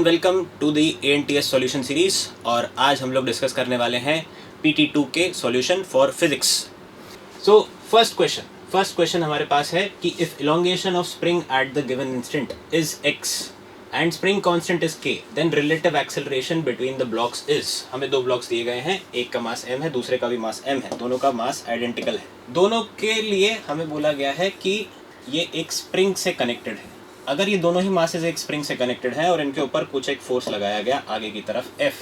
Welcome to the ANTS solution series. और आज हम लोग डिस्कस करने वाले हैं PT2 के solution for physics. So first question हमारे पास है कि if elongation of spring at the given instant is x and spring constant is k, then relative acceleration between the blocks is. हमें दो ब्लॉक्स दिए गए हैं, एक का मास m है, दूसरे का भी मास m है, दोनों का मास आइडेंटिकल है। दोनों के लिए हमें बोला गया है कि ये एक स्प्रिंग से कनेक्टेड है। अगर ये दोनों ही मासेस एक स्प्रिंग से कनेक्टेड है और इनके ऊपर कुछ एक फोर्स लगाया गया आगे की तरफ F,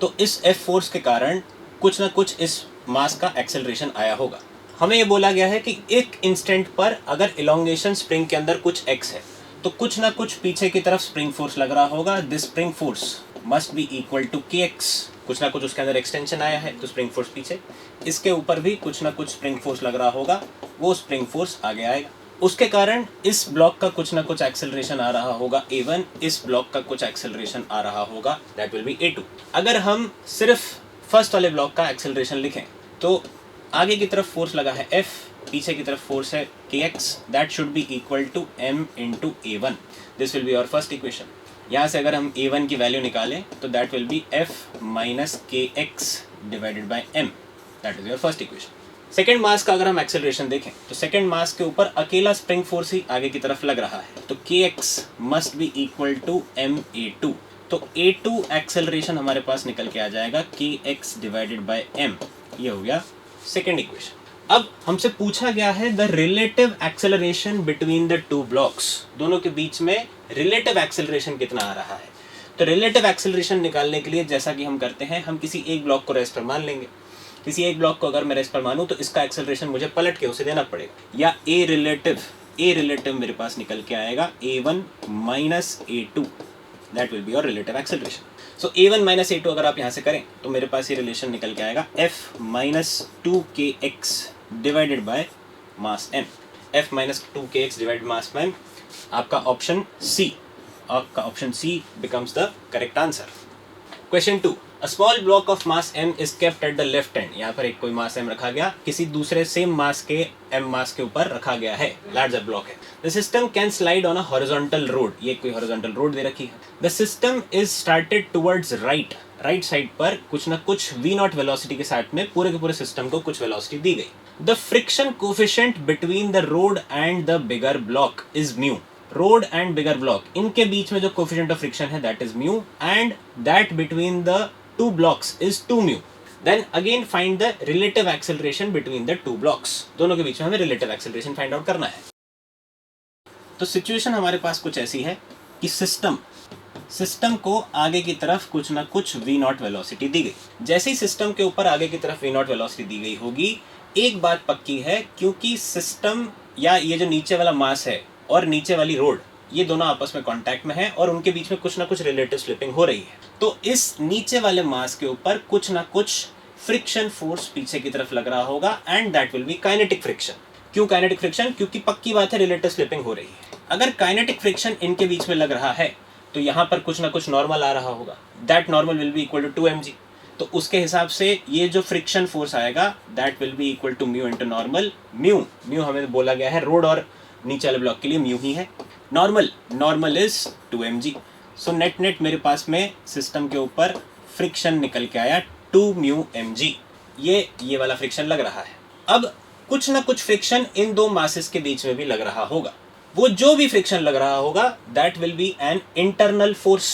तो इस F फोर्स के कारण कुछ ना कुछ इस मास का एक्सेलरेशन आया होगा। हमें ये बोला गया है कि एक इंस्टेंट पर अगर इलोंगेशन स्प्रिंग के अंदर कुछ x है तो कुछ ना कुछ पीछे की तरफ स्प्रिंग फोर्स लग रहा होगा। This spring force must be equal to kx। कुछ ना कुछ उसके अंदर एक्सटेंशन आया है तो स्प्रिंग फोर्स पीछे, इसके ऊपर भी कुछ ना कुछ स्प्रिंग फोर्स लग रहा होगा, वो स्प्रिंग फोर्स आगे आएगा। उसके कारण इस ब्लॉक का कुछ ना कुछ एक्सेलरेशन आ रहा होगा A1, इस ब्लॉक का कुछ एक्सेलरेशन आ रहा होगा, दैट विल बी A2। अगर हम सिर्फ फर्स्ट वाले ब्लॉक का एक्सेलरेशन लिखें तो आगे की तरफ फोर्स लगा है F, पीछे की तरफ फोर्स है kx, that should be equal to m into A1। This will be our first equation. यहाँ से अगर हम A1 की वैल्यू निकालें तो that will be F minus kx divided by m, that is your first equation. Second mass का अगर हम एक्सेलरेशन देखें तो सेकेंड मास के ऊपर अकेला स्प्रिंग फोर्स ही आगे की तरफ लग रहा है, तो kx must be equal to ma2। तो A2 एक्सेलरेशन हमारे पास निकल के आ जाएगा kx डिवाइडेड बाय m। ये हो गया सेकेंड इक्वेशन। अब हमसे पूछा गया है the relative acceleration between the two blocks. दोनों के बीच में रिलेटिव एक्सेलरेशन कितना आ रहा है। तो रिलेटिव एक्सेलरेशन निकालने के लिए जैसा कि हम करते हैं, हम किसी एक ब्लॉक को रेस्ट पर मान लेंगे। किसी एक ब्लॉक को अगर मैं रेस्ट पर मानूं तो इसका एक्सेलरेशन मुझे पलट के उसे देना पड़ेगा, या ए रिलेटिव मेरे पास निकल के आएगा A1 minus A2, that will be your relative acceleration. So A1 minus A2 अगर आप यहाँ से करें तो मेरे पास ये रिलेशन निकल के आएगा F minus 2kx divided by mass m। F minus 2kx divided mass m, आपका option C becomes the correct answer. Question 2, A small block of mass m is kept at the left end। यहाँ पर एक कोई मास m रखा गया, किसी दूसरे same mass के m मास के ऊपर रखा गया है, लार्जर ब्लॉक है। The system can slide on a horizontal road। ये कोई horizontal road दे रखी है। The system is started towards right side पर कुछ ना कुछ v0 वेलोसिटी के साथ में पूरे के पूरे सिस्टम को कुछ वेलोसिटी दी गई। The friction coefficient between the road and the bigger block is mu। Rod and bigger block, इनके बीच में जो कोफिशिएंट ऑफ फ्रिक्शन है that is mu, and that between the two blocks is 2 mu. Then again find the relative acceleration between the two blocks. दोनों के बीच में हमें relative acceleration find out करना है। तो सिचुएशन हमारे पास कुछ ऐसी है कि सिस्टम को आगे की तरफ कुछ ना कुछ v0 वेलोसिटी दी गई। जैसे ही सिस्टम के ऊपर आगे की तरफ v0 वेलोसिटी दी गई होगी, एक बात पक्की है, क्योंकि सिस्टम या ये जो नीचे वाला मास है और नीचे वाली रोड, ये दोनों आपस में कांटेक्ट में है और उनके बीच में कुछ ना कुछ रिलेटिव स्लिपिंग हो रही है। तो इस नीचे वाले मास के ऊपर कुछ ना कुछ फ्रिक्शन फोर्स पीछे की तरफ लग रहा होगा, and that will B kinetic friction. क्यों काइनेटिक फ्रिक्शन? क्योंकि पक्की बात है रिलेटिव स्लिपिंग हो रही है। अगर काइनेटिक फ्रिक्शन इनके बीच में लग रहा है तो यहाँ पर कुछ ना कुछ नॉर्मल आ रहा होगा, that normal will be equal to 2mg। तो उसके हिसाब से ये जो फ्रिक्शन फोर्स आएगा that will be equal to mu into normal. Mu हमें बोला गया है रोड और नीचे वाले ब्लॉक के लिए म्यू ही है। Normal is 2mg। So net मेरे पास में सिस्टम के ऊपर फ्रिक्शन निकल के आया 2 म्यू mg। ये वाला फ्रिक्शन लग रहा है। अब कुछ ना कुछ फ्रिक्शन इन दो मासेस के बीच में भी लग रहा होगा। वो जो भी फ्रिक्शन लग रहा होगा that will B an internal force.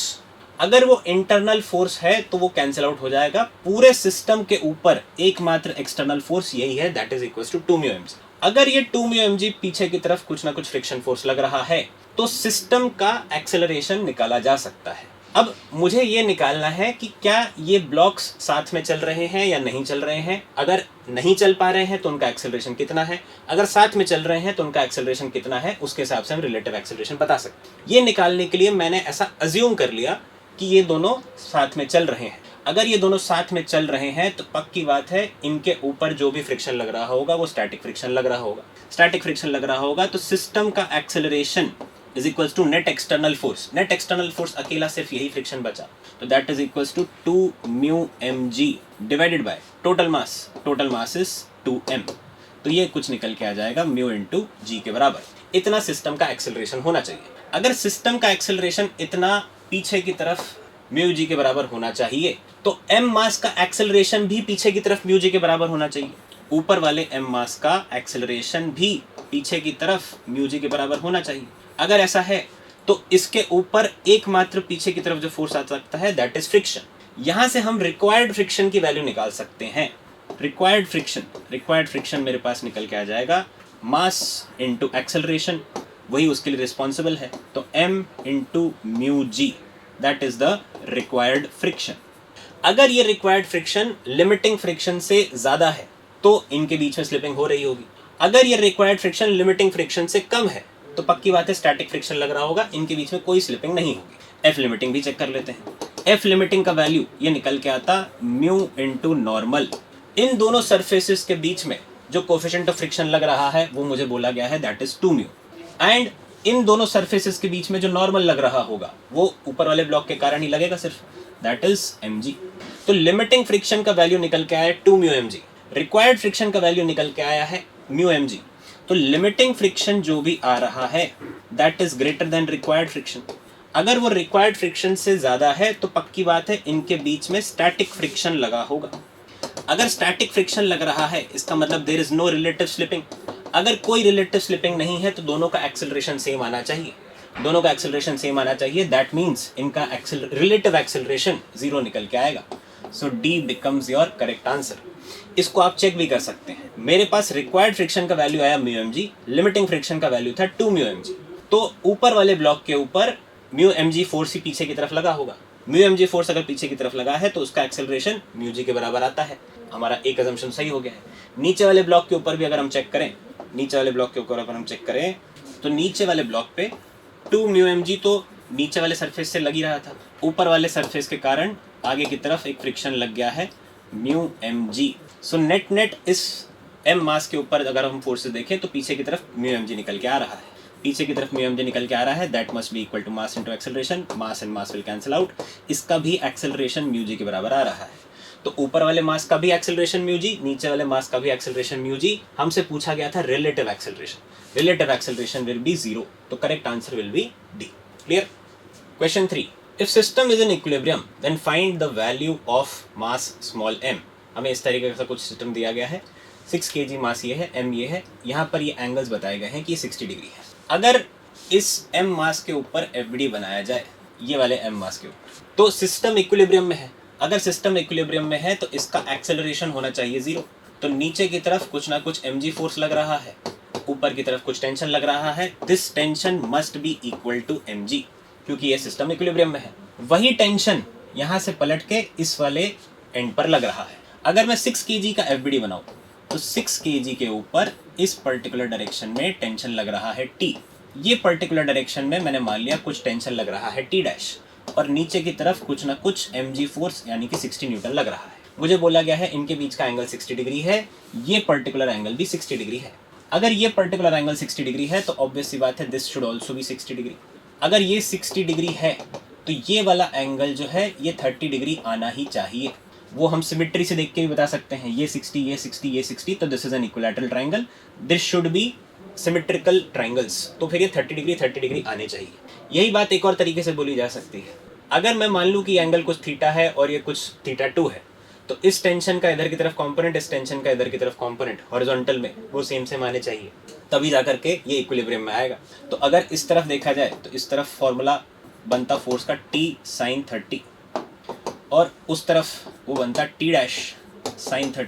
अगर वो इंटरनल फोर्स है तो वो कैंसिल आउट हो जाएगा। पूरे सिस्टम के ऊपर एकमात्र एक्सटर्नल फोर्स यही है, that is equal to 2 mu mg। अगर ये 2 म्यू mg पीछे की तरफ कुछ ना कुछ फ्रिक्शन फोर्स लग रहा है तो सिस्टम का एक्सेलरेशन निकाला जा सकता है। अब मुझे ये निकालना है कि क्या ये ब्लॉक्स साथ में चल रहे हैं या नहीं चल रहे हैं। अगर नहीं चल पा रहे हैं तो उनका एक्सेलरेशन कितना है, अगर साथ में चल रहे हैं तो उनका एक्सेलरेशन कितना है, उसके हिसाब से हम रिलेटिव एक्सेलरेशन बता सकते हैं। ये निकालने के लिए मैंने ऐसा अज्यूम कर लिया कि ये दोनों साथ में चल रहे हैं। अगर ये दोनों साथ में चल रहे हैं तो पक्की बात है इनके ऊपर जो भी फ्रिक्शन लग रहा होगा वो स्टैटिक फ्रिक्शन लग रहा होगा। तो सिस्टम का acceleration is equals to net external force अकेला सिर्फ यही फ्रिक्शन बचा, तो that is equals to 2 mu mg divided by total mass is 2m। तो ये कुछ निकल के आ जाएगा म्यू इंटू जी के बराबर। इतना सिस्टम का एक्सेलरेशन होना चाहिए। अगर सिस्टम का एक्सेलरेशन इतना पीछे की तरफ म्यू जी के बराबर होना चाहिए, तो एम मास का एक्सेलरेशन भी पीछे की तरफ म्यू जी के बराबर होना चाहिए। ऊपर वाले एम मास का एक्सेलरेशन भी पीछे की तरफ म्यू जी के बराबर होना चाहिए। अगर ऐसा है तो इसके ऊपर एकमात्र पीछे की तरफ जो फोर्स आ सकता है दैट इज फ्रिक्शन। यहां से हम रिक्वायर्ड फ्रिक्शन की वैल्यू निकाल सकते हैं। रिक्वायर्ड फ्रिक्शन मेरे पास निकल के आ जाएगा मास इंटू एक्सेलरेशन, वही उसके लिए रिस्पॉन्सिबल है, तो m into mu g, that is the required friction. अगर ये रिक्वायर्ड फ्रिक्शन लिमिटिंग फ्रिक्शन से ज्यादा है तो इनके बीच में स्लिपिंग हो रही होगी। अगर ये रिक्वायर्ड फ्रिक्शन लिमिटिंग फ्रिक्शन से कम है तो पक्की बात है स्टैटिक फ्रिक्शन लग रहा होगा, इनके बीच में कोई स्लिपिंग नहीं होगी। एफ लिमिटिंग भी चेक कर लेते हैं। एफ लिमिटिंग का वैल्यू ये निकल के आता म्यू इंटू नॉर्मल। इन दोनों सरफेसेस के बीच में जो कोफिशिएंट ऑफ फ्रिक्शन लग रहा है वो मुझे बोला गया है that is 2 mu, and in दोनों सरफेसेस के बीच में जो नॉर्मल लग रहा होगा वो ऊपर वाले ब्लॉक के कारण ही लगेगा सिर्फ, दैट इज mg। तो लिमिटिंग फ्रिक्शन का वैल्यू निकल के आया 2 म्यू mg, रिक्वायर्ड फ्रिक्शन का वैल्यू निकल के आया है म्यू mg। तो लिमिटिंग फ्रिक्शन जो भी आ रहा है that is greater than required friction. अगर वो रिक्वायर्ड फ्रिक्शन से ज्यादा है तो पक्की बात है इनके बीच में स्टैटिक फ्रिक्शन लगा होगा। अगर स्टैटिक फ्रिक्शन लग रहा है इसका मतलब there is no relative slipping. अगर कोई रिलेटिव स्लिपिंग नहीं है तो दोनों का एक्सेलरेशन सेम आना चाहिए, दोनों का एक्सेलरेशन सेम आना चाहिए, दैट मीन्स इनका रिलेटिव एक्सेलरेशन 0 निकल के आएगा। So D becomes your correct answer. इसको आप चेक भी कर सकते हैं। मेरे पास रिक्वायर्ड फ्रिक्शन का वैल्यू आया म्यू mg, लिमिटिंग फ्रिक्शन का वैल्यू था 2 म्यू mg। तो ऊपर वाले ब्लॉक के ऊपर म्यू mg फोर्स ही पीछे की तरफ लगा होगा। म्यू mg फोर्स अगर पीछे की तरफ लगा है तो उसका एक्सेलरेशन म्यू जी के बराबर आता है। हमारा एक अजम्पशन सही हो गया है। नीचे वाले ब्लॉक के ऊपर भी अगर हम चेक करें, नीचे वाले ब्लॉक के ऊपर अगर हम चेक करें तो नीचे वाले ब्लॉक पे 2 म्यू mg तो नीचे वाले सरफेस से लग ही रहा था, ऊपर वाले सरफेस के कारण आगे की तरफ एक फ्रिक्शन लग गया है म्यू mg। सो नेट इस m मास के ऊपर अगर हम फोर्स से देखें तो पीछे की तरफ म्यू mg निकल के आ रहा है, पीछे की तरफ म्यू mg निकल के आ रहा है, that must be equal to mass into acceleration, mass and mass will cancel out. इसका भी एक्सेलरेशन म्यू जी के बराबर आ रहा है। तो ऊपर वाले मास का भी एक्सेलरेशन म्यू जी, नीचे वाले मास का भी एक्सेलरेशन म्यू जी। हमसे पूछा गया था रिलेटिव एक्सेलरेशन विल बी 0, तो correct answer will be D. Clear? Question 3, if system is in equilibrium then find the value of mass small m। हमें इस तरीके का कुछ सिस्टम दिया गया है, 6 kg मास ये है, m ये है, यहाँ पर ये एंगल्स बताए गए हैं कि 60 डिग्री है। अगर इस m मास के ऊपर fd बनाया जाए, ये वाले m मास के ऊपर, तो सिस्टम इक्विलिब्रियम में है। अगर सिस्टम इक्विलिब्रियम में है तो इसका एक्सेलरेशन होना चाहिए 0। तो नीचे की तरफ कुछ ना कुछ mg फोर्स लग रहा है, ऊपर की तरफ कुछ टेंशन लग रहा है, this tension must be equal to mg, क्योंकि ये सिस्टम इक्विलिब्रियम में है। वही टेंशन यहाँ से पलट के इस वाले एंड पर लग रहा है। अगर मैं 6 kg का fbd बनाऊँ तो 6 kg के ऊपर इस पर्टिकुलर डायरेक्शन में टेंशन लग रहा है t। ये पर्टिकुलर डायरेक्शन में मैंने मान लिया कुछ टेंशन लग रहा है t डैश, और नीचे की तरफ कुछ ना कुछ mg फोर्स यानी कि 60 न्यूटन लग रहा है। मुझे बोला गया है इनके बीच का एंगल 60 डिग्री है, ये पर्टिकुलर एंगल भी 60 डिग्री है। अगर ये पर्टिकुलर एंगल 60 डिग्री है तो ऑब्वियस सी बात है this should also be 60 degree. अगर ये 60 डिग्री है तो ये वाला एंगल जो है ये 30 डिग्री आना ही चाहिए। वो हम सिमेट्री से देख के भी बता सकते हैं, ये 60 ये 60 ये 60, तो this is N equilateral triangle, this should be symmetrical triangles, तो फिर ये 30 डिग्री आने चाहिए। यही बात एक और तरीके से बोली जा सकती है। अगर मैं मान लूँ कि एंगल कुछ थीटा है और ये कुछ थीटा 2 है, तो इस टेंशन का इधर की तरफ कंपोनेंट, इस टेंशन का इधर की तरफ कंपोनेंट हॉरिजॉन्टल में वो सेम आने चाहिए, तभी जा करके ये इक्विलिब्रियम में आएगा। तो अगर इस तरफ देखा जाए तो इस तरफ फॉर्मूला बनता फोर्स का t sin 30, और उस तरफ वो बनता t dash sin 30।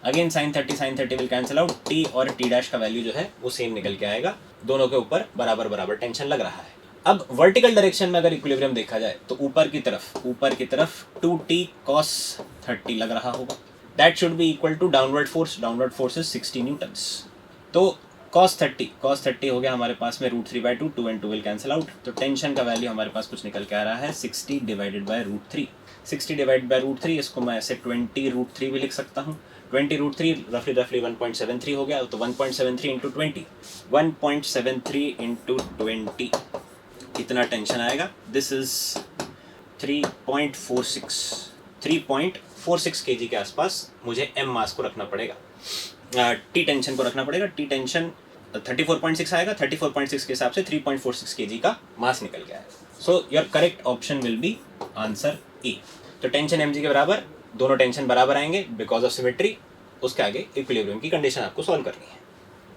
Again sin 30 will cancel out, t और t डैश का वैल्यू जो है वो सेम निकल के आएगा। दोनों के ऊपर बराबर टेंशन लग रहा है। अब वर्टिकल डायरेक्शन में अगर इक्विलिब्रियम देखा जाए तो ऊपर की तरफ 2t cos 30 लग रहा होगा, that should be equal to downward force is 60 newtons. तो cos 30 हो गया हमारे पास में √3/2, 2 and 2 विल कैंसिल आउट। तो टेंशन का वैल्यू हमारे पास कुछ निकल के आ रहा है 60 डिवाइडेड बाय √3। 60 डिवाइडेड बाय √3, इसको मैं ऐसे 20√3 भी लिख सकता हूँ। 20√3 रफली 1.73 हो गया, तो 1.73 इंटू 20, 1.73 इंटू 20 कितना टेंशन आएगा? दिस इज 3.46 kg के आसपास मुझे m मास को रखना पड़ेगा, टी टेंशन को रखना पड़ेगा। टी टेंशन 34.6 आएगा, 34.6 के हिसाब से 3.46 kg का मास निकल गया है। सो your correct option will B answer A. तो टेंशन mg के बराबर, दोनों टेंशन बराबर आएंगे बिकॉज ऑफ सिमेट्री। उसके आगे इक्विलिब्रियम की कंडीशन आपको सॉल्व करनी है।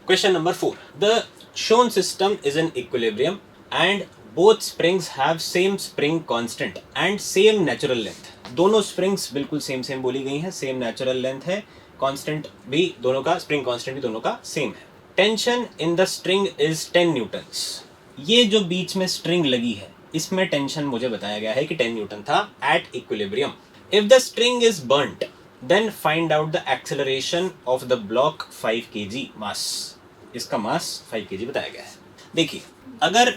Question number 4, the shown system is in equilibrium and both springs have same spring constant and same natural length. दोनों स्प्रिंग्स बिल्कुल सेम बोली गई हैं, सेम नेचुरल लेंथ है, कांस्टेंट भी दोनों का, स्प्रिंग कांस्टेंट भी दोनों का सेम है। Tension in the string is 10 Newton's. ये जो बीच में स्ट्रिंग लगी है इसमें टेंशन मुझे बताया गया है कि 10 न्यूटन था at equilibrium. If the string is burnt then find out the acceleration of the block 5 kg mass. इसका मास 5 kg बताया गया है। देखिए, अगर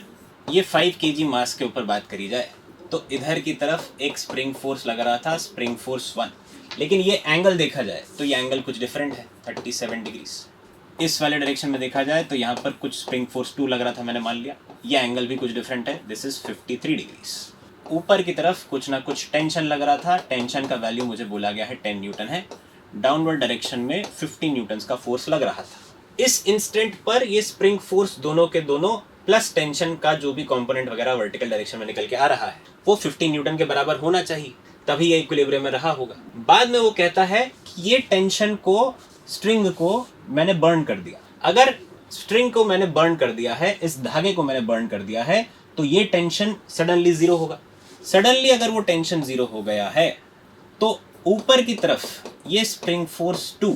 ये 5 kg मास के ऊपर बात करी जाए तो इधर की तरफ एक स्प्रिंग फोर्स लग रहा था, स्प्रिंग फोर्स 1, लेकिन ये एंगल देखा जाए तो ये एंगल कुछ डिफरेंट है, 37 डिग्रीज। इस वाले डायरेक्शन में देखा जाए तो यहाँ पर कुछ स्प्रिंग फोर्स 2 लग रहा था, मैंने मान लिया, ये एंगल भी कुछ डिफरेंट है, दिस इज 53 डिग्रीज। ऊपर की तरफ कुछ ना कुछ टेंशन लग रहा था, टेंशन का वैल्यू मुझे बोला गया है 10 न्यूटन है, डाउनवर्ड डायरेक्शन में 50 न्यूटन का फोर्स लग रहा था। इस इंस्टेंट पर ये स्प्रिंग फोर्स दोनों के दोनों प्लस टेंशन का जो भी कंपोनेंट वगैरह वर्टिकल डायरेक्शन में निकल के आ रहा है वो 50 न्यूटन के बराबर होना चाहिए, तभी ये इक्विलिब्रियम में रहा होगा। बाद में वो कहता है कि ये टेंशन को, स्ट्रिंग को मैंने बर्न कर दिया। अगर स्ट्रिंग को मैंने बर्न कर दिया है, इस धागे को मैंने बर्न कर दिया है, तो ये टेंशन सडनली जीरो होगा। सडनली अगर वो टेंशन जीरो हो गया है तो ऊपर की तरफ ये स्प्रिंग फोर्स 2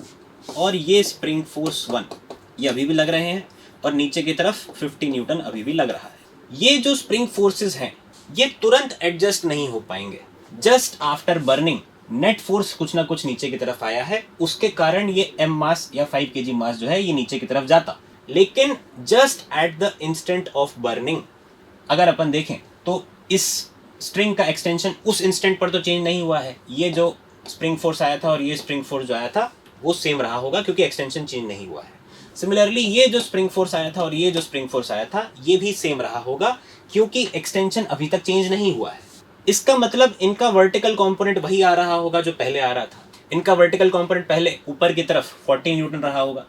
और ये स्प्रिंग फोर्स 1 ये अभी भी लग रहे हैं और नीचे की तरफ 50 न्यूटन अभी भी लग रहा है। ये जो स्प्रिंग फोर्सेस हैं ये तुरंत एडजस्ट नहीं हो पाएंगे। Just after burning net force कुछ ना कुछ नीचे की तरफ आया है, उसके कारण ये m मास या 5 kg मास जो है ये नीचे की तरफ जाता। लेकिन just at the instant of burning अगर अपन देखें तो इस स्ट्रिंग का एक्सटेंशन उस इंस्टेंट पर तो चेंज नहीं हुआ है। ये जो स्प्रिंग फोर्स आया था और ये स्प्रिंग फोर्स जो आया था वो सेम रहा होगा क्योंकि एक्सटेंशन चेंज नहीं हुआ है। सिमिलरली ये जो स्प्रिंग फोर्स आया था और ये जो स्प्रिंग फोर्स आया था ये भी सेम रहा होगा क्योंकि एक्सटेंशन अभी तक चेंज नहीं हुआ है। इसका मतलब इनका वर्टिकल कंपोनेंट वही आ रहा होगा जो पहले आ रहा था। इनका वर्टिकल कंपोनेंट पहले ऊपर की तरफ 14 न्यूटन रहा होगा,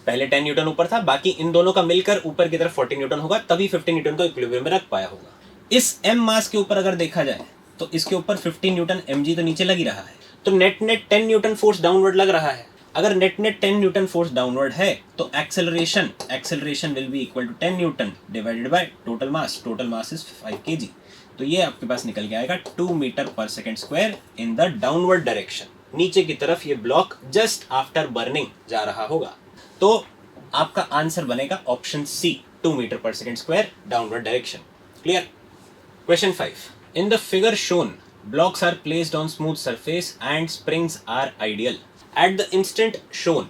पहले 10 न्यूटन ऊपर था, बाकी इन दोनों का मिलकर ऊपर की तरफ 14 न्यूटन होगा, तभी 50 न्यूटन को इक्विलिब्रियम में रख पाया होगा। इस m मास के ऊपर अगर देखा जाए तो इसके ऊपर 15 न्यूटन mg तो नीचे लग ही रहा है, तो नेट 10 न्यूटन फोर्स डाउनवर्ड लग रहा है। अगर नेट 10 न्यूटन फोर्स डाउनवर्ड है तो acceleration will be equal to 10 newton divided by total mass is 5 kg। तो ये आपके पास निकल के आएगा 2 मीटर पर second square in the downward direction. नीचे की तरफ ये ब्लॉक जस्ट आफ्टर बर्निंग जा रहा होगा, तो आपका आंसर बनेगा ऑप्शन सी, 2 मीटर पर second square downward direction. Clear? Question 5, in the figure shown blocks are placed on smooth surface and springs are ideal at the instant shown।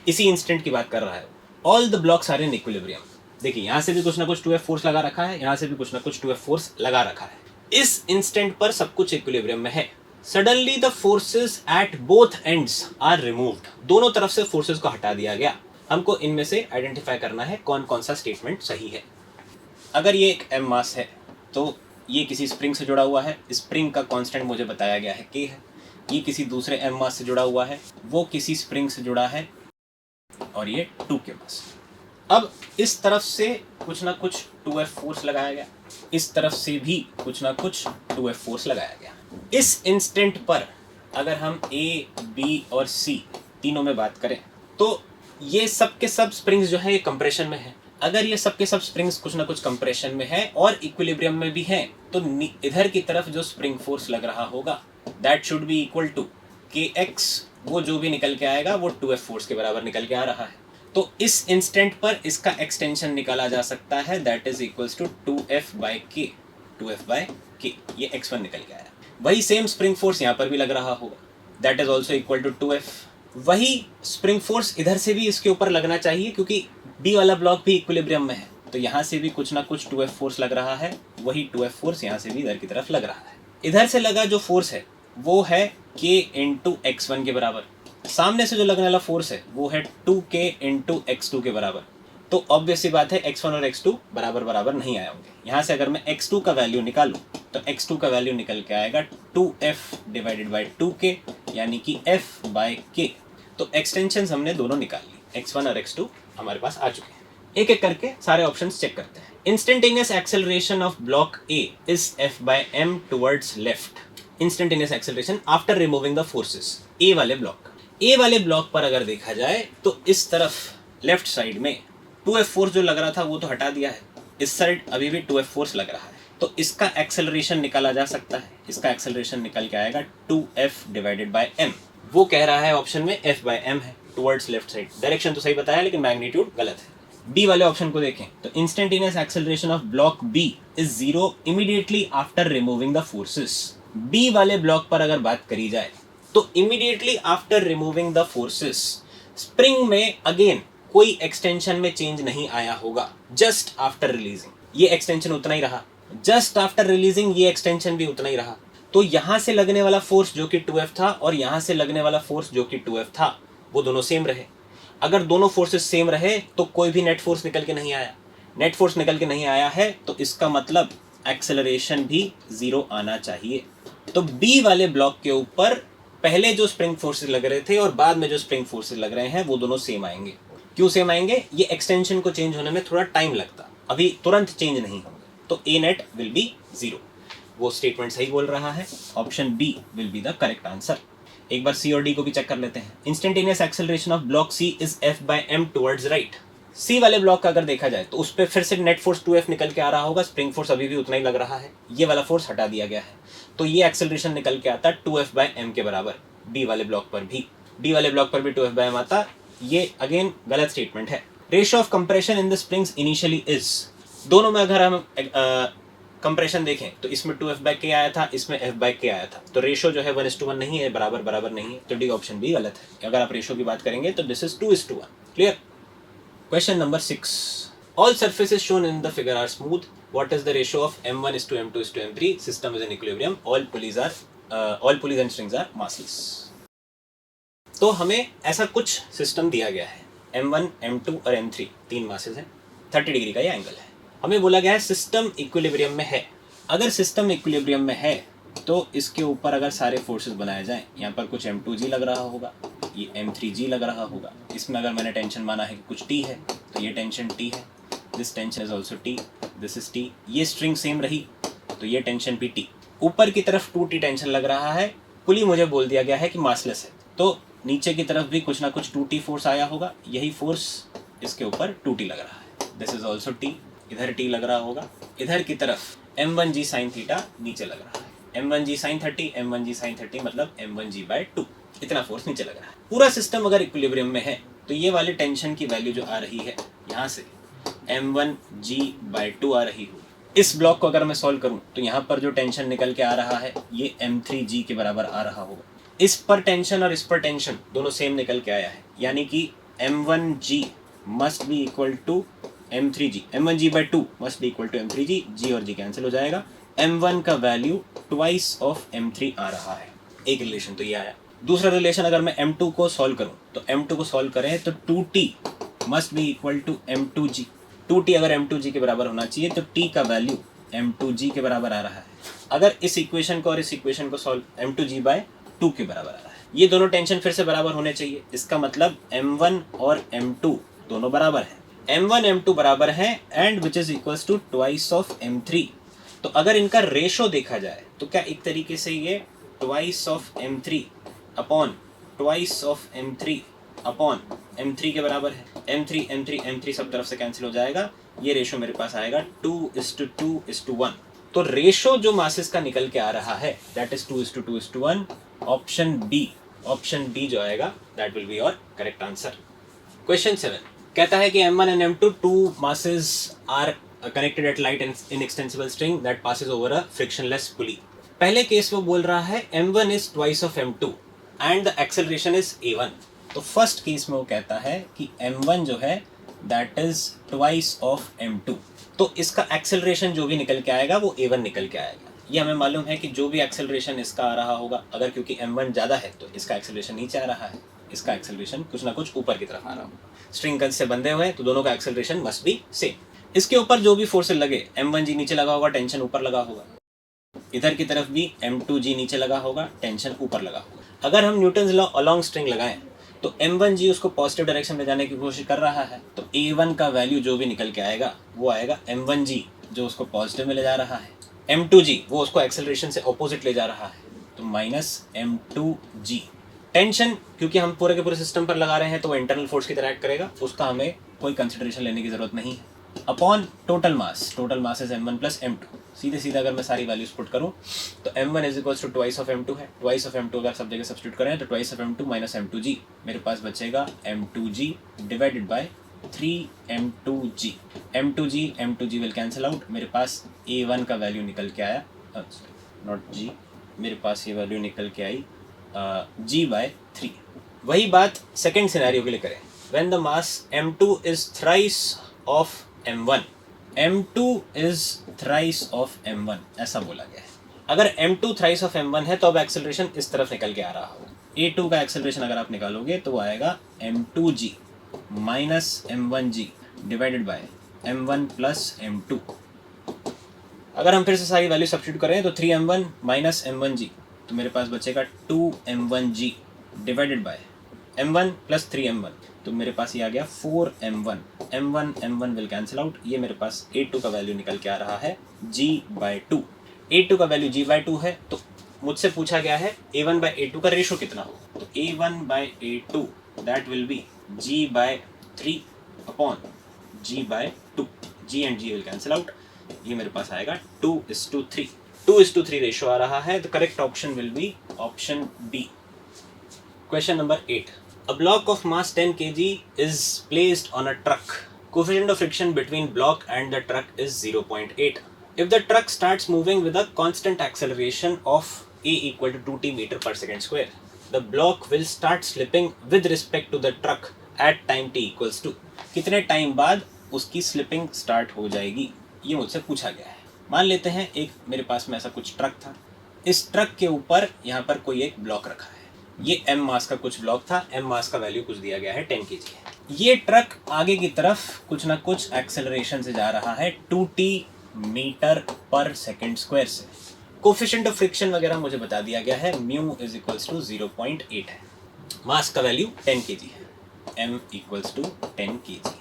इसी instant की बात कर रहा है। all the blocks are in equilibrium। देखिए यहाँ से भी कुछ ना कुछ 2f फोर्स लगा रखा है, यहाँ से भी कुछ ना कुछ 2f फोर्स लगा रखा है। इस इंस्टेंट पर सब कुछ इक्विलिब्रियम में है। Suddenly the forces at both ends are removed. दोनों तरफ से फोर्सेस को हटा दिया गया। हमको इनमें से आइडेंटिफाई करना है कौन कौन सा स्टेटमेंट सही है। अगर ये एक m मास है तो ये किसी स्प्रिंग से जुड़ा हुआ है, स्प्रिंग का कांस्टेंट मुझे बताया गया है k है। ये किसी दूसरे m मास से जुड़ा हुआ है, वो किसी स्प्रिंग से जुड़ा है, और ये 2k मास। अब इस तरफ से कुछ ना कुछ 2f फोर्स लगाया गया, इस तरफ से भी कुछ ना कुछ 2f फोर्स लगाया गया। इस इंस्टेंट पर अगर हम a, b और c तीनों में बात करें तो ये सब के सब स्प्रिंग्स जो है ये कंप्रेशन में है। अगर ये सब के सब स्प्रिंग्स कुछ ना कुछ कंप्रेशन में है और इक्विलिब्रियम में भी है तो इधर की तरफ जो स्प्रिंग फोर्स लग रहा होगा that should be equal to kx। वो जो भी निकल के आएगा वो 2f फोर्स के बराबर निकल के आ रहा है। तो इस इंस्टेंट पर इसका एक्सटेंशन निकाला जा सकता है, that is equals to 2f by k। ये x1 निकल के आया। वही सेम स्प्रिंग फोर्स यहाँ पर भी लग रहा होगा, that is also equal to 2f। वही स्प्रिंग फोर्स इधर से भी इसके ऊपर लगना चाहिए क्योंकि B वाला ब्लॉक भी इक्विलिब्रियम में है, तो यहाँ से भी कुछ ना कुछ 2f फोर्स लग रहा है। वही 2f फोर्स यहाँ से भी इधर की तरफ लग रहा है। इधर से लगा जो फोर्स है वो है k इंटू x1 के बराबर। सामने से जो लगने वाला फोर्स है वो है 2k इंटू x2 के बराबर। तो ऑब्वियस सी बात है x1 और x2 बराबर बराबर नहीं आए होंगे। यहाँ से अगर मैं x2 का वैल्यू निकालूं तो x2 का वैल्यू निकल के आएगा 2f डिवाइडेड बाई 2k यानी कि f बाई k। तो एक्सटेंशन हमने दोनों निकाल ली, x1 और x2 हमारे पास आ चुके हैं। एक एक करके सारे ऑप्शंस चेक करते हैं। Instantaneous acceleration of block A is F/m towards left. Instantaneous acceleration after removing the forces. A वाले ब्लॉक पर अगर देखा जाए तो इस तरफ लेफ्ट साइड में 2F फोर्स जो लग रहा था वो तो हटा दिया है, इस साइड अभी भी 2F फोर्स लग रहा है, तो इसका एक्सेलरेशन निकाला जा सकता है। इसका एक्सेलरेशन निकल के आएगा 2F/m। वो कह रहा है ऑप्शन में F/m है, टुवर्ड्स लेफ्ट साइड। डायरेक्शन तो सही बताया लेकिन मैग्नीट्यूड गलत है। बी वाले ऑप्शन को देखें तो instantaneous acceleration of block B is 0 immediately after removing the forces. B वाले ब्लॉक पर अगर बात करी जाए तो immediately after removing the forces spring में अगेन कोई एक्सटेंशन में चेंज नहीं आया होगा। जस्ट आफ्टर रिलीजिंग ये एक्सटेंशन उतना ही रहा, जस्ट आफ्टर रिलीजिंग ये एक्सटेंशन भी उतना ही रहा। तो यहां से लगने वाला फोर्स जो कि 2F था और यहां से लगने वाला फोर्स जो कि 2F था वो दोनों सेम रहे। अगर दोनों फोर्सेस सेम रहे तो कोई भी नेट फोर्स निकल के नहीं आया। नेट फोर्स निकल के नहीं आया है तो इसका मतलब एक्सेलरेशन भी 0 आना चाहिए। तो बी वाले ब्लॉक के ऊपर पहले जो स्प्रिंग फोर्सेस लग रहे थे और बाद में जो स्प्रिंग फोर्सेस लग रहे हैं वो दोनों सेम आएंगे। क्यों सेम आएंगे? ये एक्सटेंशन को चेंज होने में थोड़ा टाइम लगता, अभी तुरंत चेंज नहीं होंगे। तो ए नेट विल बी 0। वो स्टेटमेंट सही बोल रहा है, option B will be the correct answer. एक बार सी और डी को भी चेक कर लेते हैं। Instantaneous acceleration of block C is F/m towards right. C वाले ब्लॉक का अगर देखा जाए तो उस पर फिर से नेट फोर्स 2F निकल के आ रहा होगा, स्प्रिंग फोर्स अभी भी उतना ही लग रहा है, ये वाला फोर्स हटा दिया गया है, तो ये एक्सेलरेशन निकल के आता 2F/m के बराबर। डी वाले ब्लॉक पर भी 2F/m आता, ये अगेन गलत स्टेटमेंट है। Ratio of compression in the springs initially is, दोनों में अगर हम कंप्रेशन देखें तो इसमें 2F/k आया था, इसमें F/k आया था, तो रेशियो जो है 1:1 नहीं है, बराबर नहीं है, तो डी ऑप्शन भी गलत है। अगर आप रेशियो की बात करेंगे तो this is 2:1। Clear? Question number 6, all surfaces shown in the figure are smooth. What is the ratio of m1:m2:m3? System is in equilibrium. All pulleys and strings are massless. तो हमें ऐसा कुछ सिस्टम दिया गया है, m1, m2 और m3 तीन masses हैं, 30 डिग्री का ये एंगल है। हमें बोला गया है सिस्टम इक्विलिब्रियम में है। अगर सिस्टम इक्विलिब्रियम में है तो इसके ऊपर अगर सारे फोर्सेस बनाए जाएं, यहाँ पर कुछ m2g लग रहा होगा, ये m3g लग रहा होगा, इसमें अगर मैंने टेंशन माना है कि कुछ t है तो ये टेंशन t है, this tension is also t, this is t, ये स्ट्रिंग सेम रही तो ये टेंशन भी t। ऊपर की तरफ 2t टेंशन लग रहा है, पुली मुझे बोल दिया गया है कि मासलेस है, तो नीचे की तरफ भी कुछ ना कुछ 2t फोर्स आया होगा, यही फोर्स इसके ऊपर 2t लग रहा है, दिस इज ऑल्सो t, इधर t लग रहा होगा, इधर की तरफ m1g sin थीटा नीचे लग रहा है, m1g sin 30, m1g sin 30 मतलब m1g/2, इतना फोर्स नीचे लग रहा है। पूरा सिस्टम अगर इक्विलिब्रियम में है तो ये वाली टेंशन की वैल्यू जो आ रही है यहाँ से m1g/2 आ रही हो। इस ब्लॉक को अगर मैं सॉल्व करूँ तो यहाँ पर जो टेंशन निकल के आ रहा है ये m3g के बराबर आ रहा होगा। इस पर टेंशन और इस पर टेंशन दोनों सेम निकल के आया है, यानी कि m1g must be equal to m3g, m1g/2 must be equal to m3g, g और g कैंसिल हो जाएगा, m1 का वैल्यू ट्वाइस ऑफ m3 आ रहा है। एक रिलेशन तो ये आया। दूसरा रिलेशन अगर मैं m2 को सॉल्व करूं तो m2 को सॉल्व करें तो 2t must be equal to m2g, 2t अगर m2g के बराबर होना चाहिए तो t का वैल्यू m2g के बराबर आ रहा है। अगर इस इक्वेशन को और इस इक्वेशन को सॉल्व m2g/2 के बराबर आ रहा है, ये दोनों टेंशन फिर से बराबर होने चाहिए, इसका मतलब m1 और m2 दोनों बराबर है, m1 m2 बराबर है and which is equals to twice of m3। तो अगर इनका रेशो देखा जाए तो क्या एक तरीके से ये twice of m3 upon twice of m3 upon m3 के बराबर है। m3 सब तरफ से कैंसिल हो जाएगा, ये रेशो मेरे पास आएगा 2:2:1। तो रेशो जो मासेस का निकल के आ रहा है दैट इज 2:2:1। ऑप्शन डी जो आएगा that will be your correct answer. Question 7 कहता है कि m1 and m2 two masses are connected at light and inextensible string that passes over a frictionless pulley। पहले केस में बोल रहा है m1 is twice of m2 and the acceleration is a1। तो first case में वो कहता है कि m1 जो है that is twice of m2, तो इसका एक्सेलरेशन जो भी निकल के आएगा वो a1 निकल के आएगा। ये हमें मालूम है कि जो भी एक्सेलरेशन इसका आ रहा होगा, अगर क्योंकि m1 ज़्यादा है तो इसका एक्सेलरेशन नीचे आ रहा है, इसका एक्सेलरेशन कुछ ना कुछ ऊपर की तरफ आ रहा होगा। स्ट्रिंग से बंधे हुए हैं तो दोनों का एक्सेलरेशन मस्ट बी सेम। इसके ऊपर जो भी फोर्सेस लगे, m1g नीचे लगा होगा, टेंशन ऊपर लगा होगा, इधर की तरफ भी m2g नीचे लगा होगा, टेंशन ऊपर लगा होगा। अगर हम न्यूटन्स लॉ अलोंग स्ट्रिंग लगाएं तो m1g उसको पॉजिटिव डायरेक्शन में जाने की कोशिश कर रहा है, तो a1 का वैल्यू जो भी निकल के आएगा वो आएगा m1g जो उसको पॉजिटिव में ले जा रहा है, m2g वो उसको एक्सेलरेशन से ऑपोजिट ले जा रहा है, तो माइनस m2g। टेंशन क्योंकि हम पूरे के पूरे सिस्टम पर लगा रहे हैं तो वो इंटरनल फोर्स की तरह एक्ट करेगा, उसका हमें कोई कंसिडरेशन लेने की जरूरत नहीं है। Upon total mass is m1 plus m2। सीधे सीधे अगर मैं सारी वैल्यूज पुट करूं तो m1 is equals to twice of m2 है, ट्वाइस ऑफ m2 अगर सब जगह सब्स्टिट्यूट करें तो twice of m2 minus m2g, मेरे पास बचेगा m2g divided by 3m2g। m2g will cancel out, मेरे पास a1 का वैल्यू निकल के आया, नॉट g, मेरे पास ये वैल्यू निकल के आई g/3। वही बात सेकेंड सिनेरियो के लिए करें, when the mass m2 is thrice of m1, m2 is thrice of m1 ऐसा बोला गया है। अगर m2 thrice of m1 है तो अब एक्सेलरेशन इस तरफ निकल के आ रहा होगा, a2 का एक्सेलरेशन अगर आप निकालोगे तो वो आएगा m2g minus m1g divided by m1 plus m2। अगर हम फिर से सारी वैल्यू सब्स्टिट्यूट करें तो 3m1 माइनस m1g, तो मेरे पास बचेगा 2m1g divided by m1 plus 3m1, तो मेरे पास ये आ गया 4m1, m1 will cancel out, ये मेरे पास a2 का वैल्यू निकल के आ रहा है g/2। a2 का वैल्यू g/2 है, तो मुझसे पूछा गया है a1/a2 का रेशो कितना हो, तो a1/a2 that will B g/3 upon g/2, g and g will cancel out, ये मेरे पास आएगा 2:3। 2:3 रेशो आ रहा है, तो correct option will be option B. Question number 8. A block of mass 10 kg is placed on a truck. Coefficient of friction between block and the truck is 0.8. If the truck starts moving with a constant acceleration of a equal to 2t meter per second square, the block will start slipping with respect to the truck at time t equals to. कितने time बाद उसकी slipping start हो जाएगी, ये मुझसे पूछा गया है। मान लेते हैं एक मेरे पास में ऐसा कुछ ट्रक था, इस ट्रक के ऊपर यहाँ पर कोई एक ब्लॉक रखा है, ये m मास का कुछ ब्लॉक था, m मास का वैल्यू कुछ दिया गया है 10 kg है। ये ट्रक आगे की तरफ कुछ ना कुछ एक्सेलरेशन से जा रहा है 2t मीटर पर सेकंड स्क्वायर से। कोफिशिएंट ऑफ फ्रिक्शन वगैरह मुझे बता दिया गया है, म्यू इज इक्वल्स टू 0.8 है, मास का वैल्यू 10 kg है, m इक्वल्स टू 10 kg।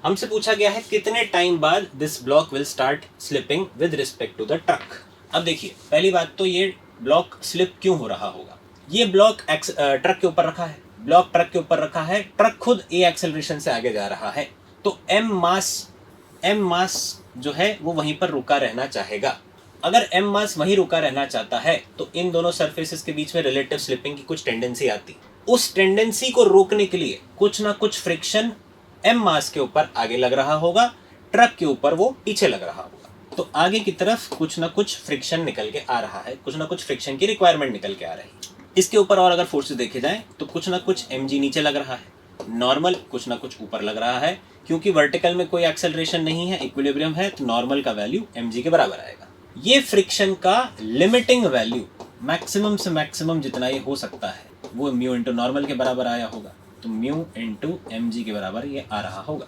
हमसे पूछा गया है कितने टाइम बाद this block will start slipping with respect to the truck. अब देखिए, पहली बात तो ये ब्लॉक स्लिप क्यों हो रहा होगा, ये ब्लॉक ट्रक के ऊपर रखा है, ब्लॉक ट्रक के ऊपर रखा है, ट्रक खुद ए एक्सेलरेशन से आगे जा रहा है, तो m मास जो है वो वहीं पर रुका रहना चाहेगा। अगर m मास वहीं रुका रहना चाहता है तो इन दोनों सरफेसेस के बीच में रिलेटिव स्लिपिंग की कुछ टेंडेंसी आती, उस टेंडेंसी को रोकने के लिए कुछ ना कुछ फ्रिक्शन m मास के ऊपर आगे लग रहा होगा, ट्रक के ऊपर वो पीछे लग रहा होगा, तो आगे की तरफ कुछ ना कुछ फ्रिक्शन निकल के आ रहा है, कुछ ना कुछ फ्रिक्शन की रिक्वायरमेंट निकल के आ रही है। इसके ऊपर और अगर फोर्सेस देखे जाएं तो कुछ ना कुछ mg नीचे लग रहा है, नॉर्मल कुछ ना कुछ ऊपर लग रहा है, क्योंकि वर्टिकल में कोई एक्सेलरेशन नहीं है, इक्विलिब्रियम है, तो नॉर्मल का वैल्यू mg के बराबर आएगा। ये फ्रिक्शन का लिमिटिंग वैल्यू मैक्सिमम से मैक्सिमम जितना ये हो सकता है वो म्यू इंटू नॉर्मल के बराबर आया होगा, तो म्यू इंटू mg के बराबर ये आ रहा होगा।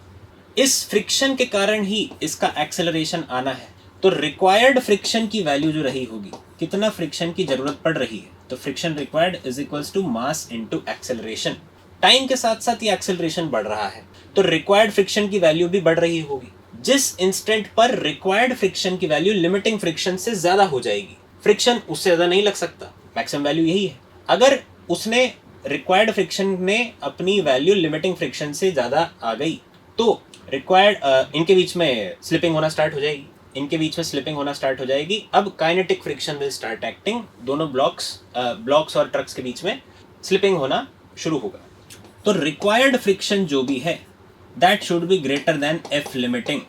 इस फ्रिक्शन के कारण ही इसका एक्सेलरेशन आना है, तो रिक्वायर्ड फ्रिक्शन की वैल्यू जो रही होगी, कितना फ्रिक्शन की जरूरत पड़ रही है, तो friction required is equals to mass into acceleration. Time के साथ साथ ये एक्सेलरेशन बढ़ रहा है, तो रिक्वायर्ड फ्रिक्शन की वैल्यू भी बढ़ रही होगी। जिस इंस्टेंट पर रिक्वायर्ड फ्रिक्शन की वैल्यू लिमिटिंग फ्रिक्शन से ज्यादा हो जाएगी, फ्रिक्शन उससे ज्यादा नहीं लग सकता, मैक्सिमम वैल्यू यही है। अगर उसने रिक्वायर्ड फ्रिक्शन में अपनी वैल्यू लिमिटिंग फ्रिक्शन से ज्यादा आ गई तो रिक्वायर्ड इनके बीच में स्लिपिंग होना स्टार्ट हो जाएगी, इनके बीच में स्लिपिंग होना स्टार्ट हो जाएगी। अब kinetic friction will start acting, दोनों ब्लॉक्स और ट्रक्स के बीच में स्लिपिंग होना शुरू होगा। तो रिक्वायर्ड फ्रिक्शन जो भी है that should be greater than F limiting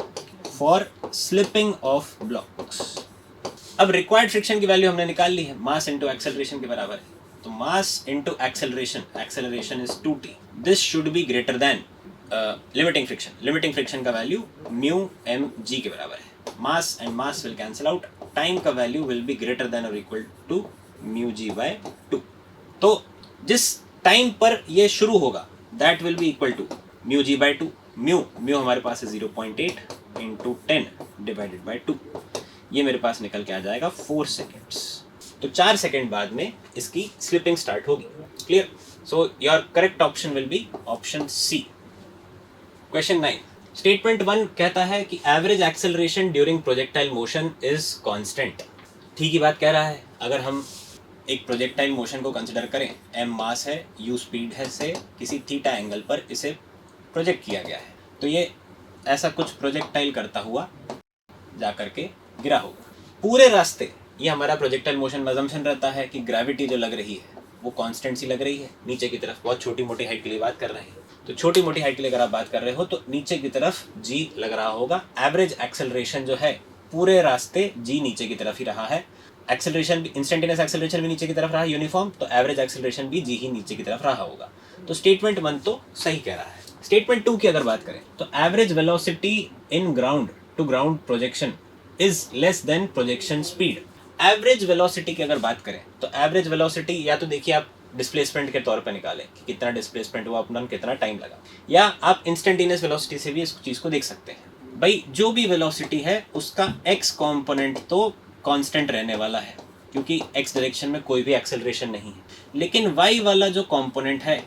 for slipping of blocks. अब रिक्वायर्ड फ्रिक्शन की वैल्यू हमने निकाल ली है, मास इंटू एक्सेलरेशन के बराबर है, तो mass into acceleration is 2t, this should be greater than limiting friction का वैल्यू म्यू mg के बराबर है, mass and mass will cancel out, time का value will be greater than और इक्वल टू म्यू g/2। तो जिस time पर ये शुरू होगा that will be equal to mu g/2, mu हमारे पास है 0.8 इंटू 10 डिवाइडेड बाई 2, ये मेरे पास निकल के आ जाएगा 4 सेकेंड्स। तो 4 सेकंड बाद में इसकी स्लिपिंग स्टार्ट होगी। Clear? So your correct option will be option C. Question 9, statement 1 कहता है कि average acceleration during projectile motion is constant. ठीक ही बात कह रहा है। अगर हम एक प्रोजेक्टाइल मोशन को कंसिडर करें, m मास है, u स्पीड है, से किसी थीटा एंगल पर इसे प्रोजेक्ट किया गया है, तो ये ऐसा कुछ प्रोजेक्टाइल करता हुआ जा करके गिरा होगा। पूरे रास्ते ये हमारा प्रोजेक्टाइल मोशन में अजम्पशन रहता है कि ग्रेविटी जो लग रही है वो कांस्टेंट सी लग रही है नीचे की तरफ। बहुत छोटी मोटी हाइट के लिए बात कर रहे हैं, तो छोटी मोटी हाइट के लिए अगर आप बात कर रहे हो तो नीचे की तरफ g लग रहा होगा। एवरेज एक्सेलरेशन जो है पूरे रास्ते g नीचे की तरफ ही रहा है। एक्सेलरेशन भी, इंस्टेंटेनियस एक्सेलरेशन भी नीचे की तरफ रहा है यूनिफॉर्म, तो एवरेज एक्सेलरेशन भी g ही नीचे की तरफ रहा होगा। तो स्टेटमेंट 1 तो सही कह रहा है। स्टेटमेंट 2 की अगर बात करें तो average velocity in ground to ground projection is less than projection speed. Average velocity की अगर बात करें तो एवरेज वेलोसिटी या तो देखिए आप डिस्प्लेसमेंट के तौर पर निकालें कि कितना डिस्प्लेसमेंट हुआ अपना, कितना टाइम लगा, या आप इंस्टेंटेनियस वेलोसिटी से भी इस चीज़ को देख सकते हैं। भाई जो भी वेलोसिटी है उसका x कॉम्पोनेंट तो कांस्टेंट रहने वाला है क्योंकि x डायरेक्शन में कोई भी एक्सेलरेशन नहीं है, लेकिन y वाला जो कॉम्पोनेंट है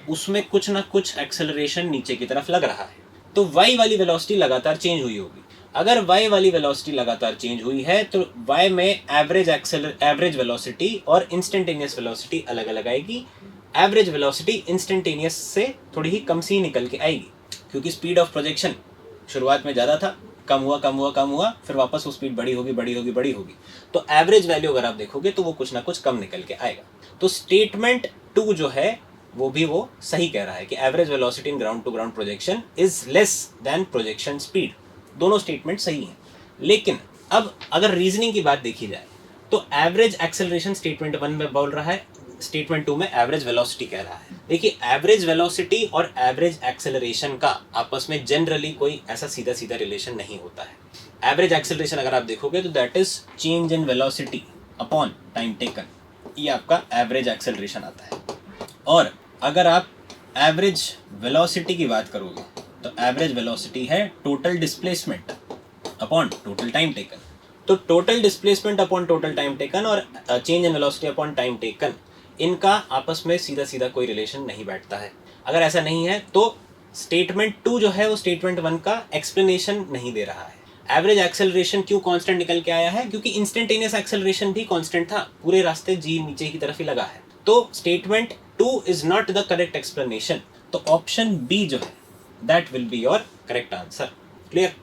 उसमें कुछ ना कुछ एक्सेलरेशन नीचे की तरफ लग रहा है, तो y वाली वेलोसिटी लगातार चेंज हुई होगी। अगर y वाली वेलोसिटी लगातार चेंज हुई है तो y में एवरेज वेलोसिटी और इंस्टेंटेनियस वेलोसिटी अलग अलग आएगी। एवरेज वेलोसिटी इंस्टेंटेनियस से थोड़ी ही कम सी निकल के आएगी क्योंकि स्पीड ऑफ प्रोजेक्शन शुरुआत में ज़्यादा था, कम हुआ, फिर वापस वो स्पीड बड़ी होगी, तो एवरेज वैल्यू अगर आप देखोगे तो वो कुछ ना कुछ कम निकल के आएगा। तो स्टेटमेंट 2 जो है वो सही कह रहा है कि average velocity in ground to ground projection is less than projection speed. दोनों स्टेटमेंट सही हैं, लेकिन अब अगर रीजनिंग की बात देखी जाए तो एवरेज एक्सेलरेशन स्टेटमेंट 1 में बोल रहा है, स्टेटमेंट 2 में एवरेज वेलोसिटी कह रहा है। देखिए एवरेज वेलोसिटी और एवरेज एक्सेलरेशन का आपस में जनरली कोई ऐसा सीधा सीधा रिलेशन नहीं होता है। एवरेज एक्सेलरेशन अगर आप देखोगे तो that is change in velocity upon time taken, ये आपका एवरेज एक्सेलरेशन आता है। और अगर आप एवरेज वेलोसिटी की बात करोगे तो एवरेज वेलोसिटी है total displacement upon total time taken. तो total displacement upon total time taken और change in velocity upon time taken, इनका आपस में सीधा सीधा कोई रिलेशन नहीं बैठता है। अगर ऐसा नहीं है तो स्टेटमेंट 2 जो है वो स्टेटमेंट 1 का एक्सप्लेनेशन नहीं दे रहा है। एवरेज एक्सेलरेशन क्यों कांस्टेंट निकल के आया है? क्योंकि इंस्टेंटेनियस एक्सेलरेशन भी कांस्टेंट था, पूरे रास्ते जी नीचे की तरफ ही लगा है। तो statement 2 is not the correct explanation. तो ऑप्शन बी जो है that will be your correct answer. Clear?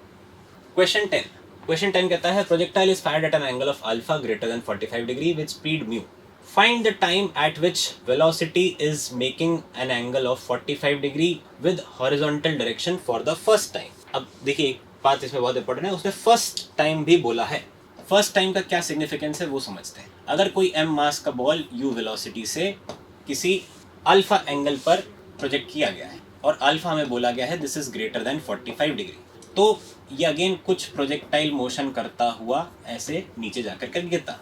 Question 10 कहता है projectile is fired eight an angle of alpha greater than 45 degree with speed mu. Find the time at which velocity is making an angle of 45 degree with horizontal direction for the first time। अब देखिए एक बात इसमें बहुत important है, उसने first time भी बोला है। फर्स्ट टाइम का क्या सिग्निफिकेंस है वो समझते हैं। अगर कोई m मास का बॉल u वेलोसिटी से किसी अल्फा एंगल पर प्रोजेक्ट किया गया है और अल्फा में बोला गया है this is greater than 45 degree, तो ये अगेन कुछ प्रोजेक्टाइल मोशन करता हुआ ऐसे नीचे जाकर के गिरता।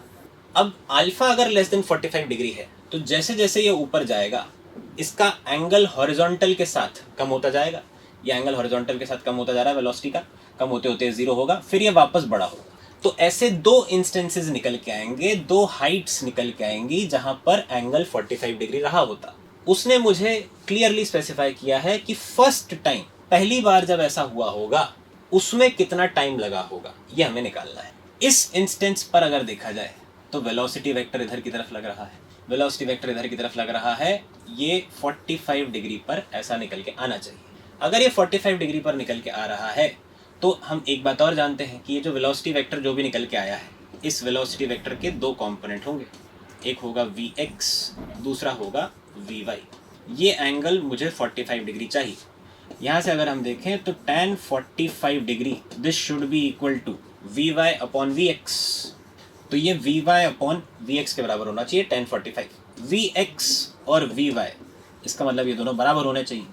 अब अल्फा अगर लेस देन 45 डिग्री है तो जैसे जैसे ये ऊपर जाएगा इसका एंगल हॉरिजॉन्टल के साथ कम होता जाएगा। ये एंगल हॉरिजॉन्टल के साथ कम होता जा रहा है वेलोसिटी का, कम होते होते जीरो होगा, फिर ये वापस बड़ा होगा। तो ऐसे दो इंस्टेंसेस निकल के आएंगे, दो हाइट्स निकल के आएंगी जहां पर एंगल 45 डिग्री रहा होता। उसने मुझे क्लियरली स्पेसिफाई किया है कि फर्स्ट टाइम, पहली बार जब ऐसा हुआ होगा उसमें कितना टाइम लगा होगा, ये हमें निकालना है। इस इंस्टेंस पर अगर देखा जाए तो वेलोसिटी वेक्टर इधर की तरफ लग रहा है, वेलोसिटी वेक्टर इधर की तरफ लग रहा है, ये 45 डिग्री पर ऐसा निकल के आना चाहिए। अगर ये 45 डिग्री पर निकल के आ रहा है तो हम एक बात और जानते हैं कि ये जो वेलोसिटी वेक्टर जो भी निकल के आया है, इस वेलोसिटी वेक्टर के दो कंपोनेंट होंगे, एक होगा Vx, दूसरा होगा Vy। ये एंगल मुझे 45 डिग्री चाहिए। यहाँ से अगर हम देखें तो tan 45 degree this should be equal to Vy upon Vx। तो ये Vy अपॉन Vx के बराबर होना चाहिए tan 45। Vx और Vy, इसका मतलब ये दोनों बराबर होने चाहिए।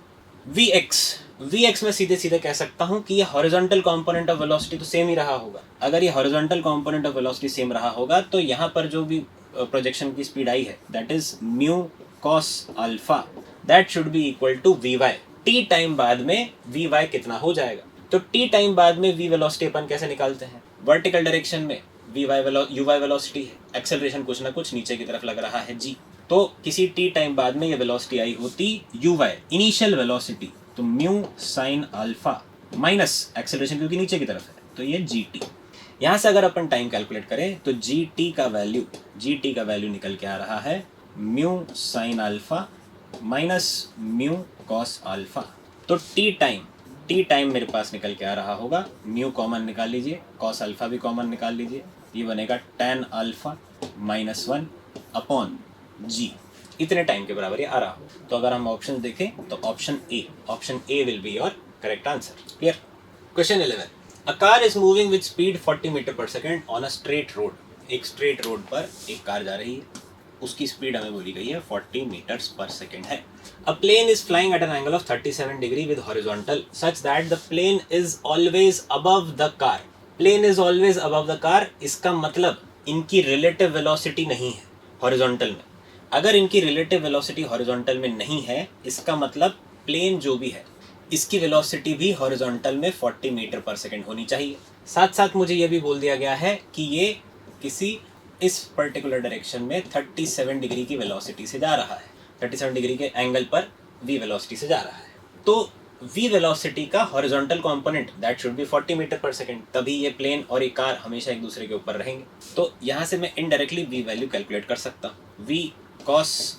Vx में सीधे सीधे कह सकता हूँ कि ये हॉरिजॉन्टल कंपोनेंट ऑफ वेलोसिटी तो सेम ही रहा होगा। अगर ये horizontal component of velocity same रहा होगा तो यहाँ पर जो भी प्रोजेक्शन की स्पीड आई है that is mu cos alpha, that should be equal to Vy। t time बाद में Vy कितना हो जाएगा? तो t टाइम बाद में v वेलोसिटी अपन कैसे निकालते हैं? वर्टिकल डायरेक्शन में यू वाई वेलोसिटी है, एक्सेलरेशन कुछ ना कुछ नीचे की तरफ लग रहा है जी। तो किसी टी टाइम बाद में ये वेलोसिटी आई होती यू वाई, इनिशियल वेलोसिटी, तो mu sine alpha minus acceleration क्योंकि नीचे की तरफ है, तो ये जी टी। यहाँ से अगर अपन टाइम कैलकुलेट करें तो जी टी का वैल्यू निकल के आ रहा है mu sine alpha minus mu cos alpha. तो टी टाइम मेरे पास निकल के आ रहा होगा, म्यू कॉमन निकाल लीजिए, कॉस अल्फा भी कॉमन निकाल लीजिए, ये बनेगा tan अल्फा माइनस 1 अपॉन जी, इतने टाइम के बराबर ये आ रहा हो। तो अगर हम ऑप्शन देखें तो option A will be your correct answer. Clear? Question 11, a car is moving with speed 40 meter पर second on a straight road. एक स्ट्रेट रोड पर एक कार जा रही है, उसकी स्पीड हमें बोली गई है 40 मीटर्स पर सेकेंड है। A plane is flying at an angle of 37 degree with horizontal such that the plane is always above the car. Plane is always above the car, इसका मतलब इनकी रिलेटिव वेलोसिटी नहीं है हॉरिजॉन्टल में। अगर इनकी रिलेटिव वेलोसिटी हॉरिजॉन्टल में नहीं है, इसका मतलब प्लेन जो भी है इसकी वेलोसिटी भी हॉरिजॉन्टल में 40 मीटर पर सेकेंड होनी चाहिए। साथ साथ मुझे ये भी बोल दिया गया है कि ये किसी इस पर्टिकुलर डायरेक्शन में 37 डिग्री की वेलोसिटी से जा रहा है, 37 डिग्री के एंगल पर v वेलोसिटी से जा रहा है। तो v वेलोसिटी का horizontal component that should be 40 meter पर सेकेंड, तभी ये प्लेन और ये कार हमेशा एक दूसरे के ऊपर रहेंगे। तो यहाँ से मैं इनडायरेक्टली v वैल्यू कैलकुलेट कर सकता हूँ, v cos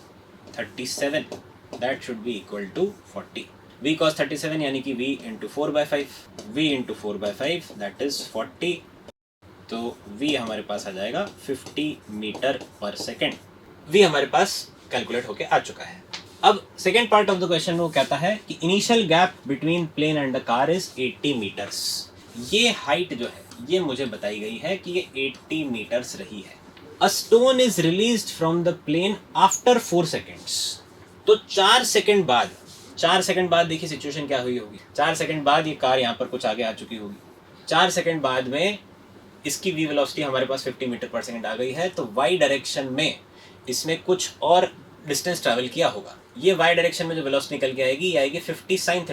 37 that should be equal to 40। v cos 37 यानी कि v into 4/5, v into 4/5 that is 40। तो v हमारे पास आ जाएगा 50 मीटर पर सेकेंड। v हमारे पास कैलकुलेट होके आ चुका है। अब second part of the question वो कहता है कि initial gap between plane and the car is 80 metres. ये हाइट जो है ये मुझे बताई गई है कि ये 80 मीटर्स रही है। A stone is released from the plane after 4 seconds. तो 4 सेकेंड बाद देखिए सिचुएशन क्या हुई होगी। 4 सेकेंड बाद ये कार यहाँ पर कुछ आगे आ चुकी होगी। 4 सेकेंड बाद में इसकी v वेलोसिटी हमारे पास 50 मीटर पर सेकेंड आ गई है, तो y डायरेक्शन में इसने कुछ और डिस्टेंस ट्रैवल किया होगा। ये y डायरेक्शन में जो वेलोसिटी निकल के आएगी ये आएगी 50 sin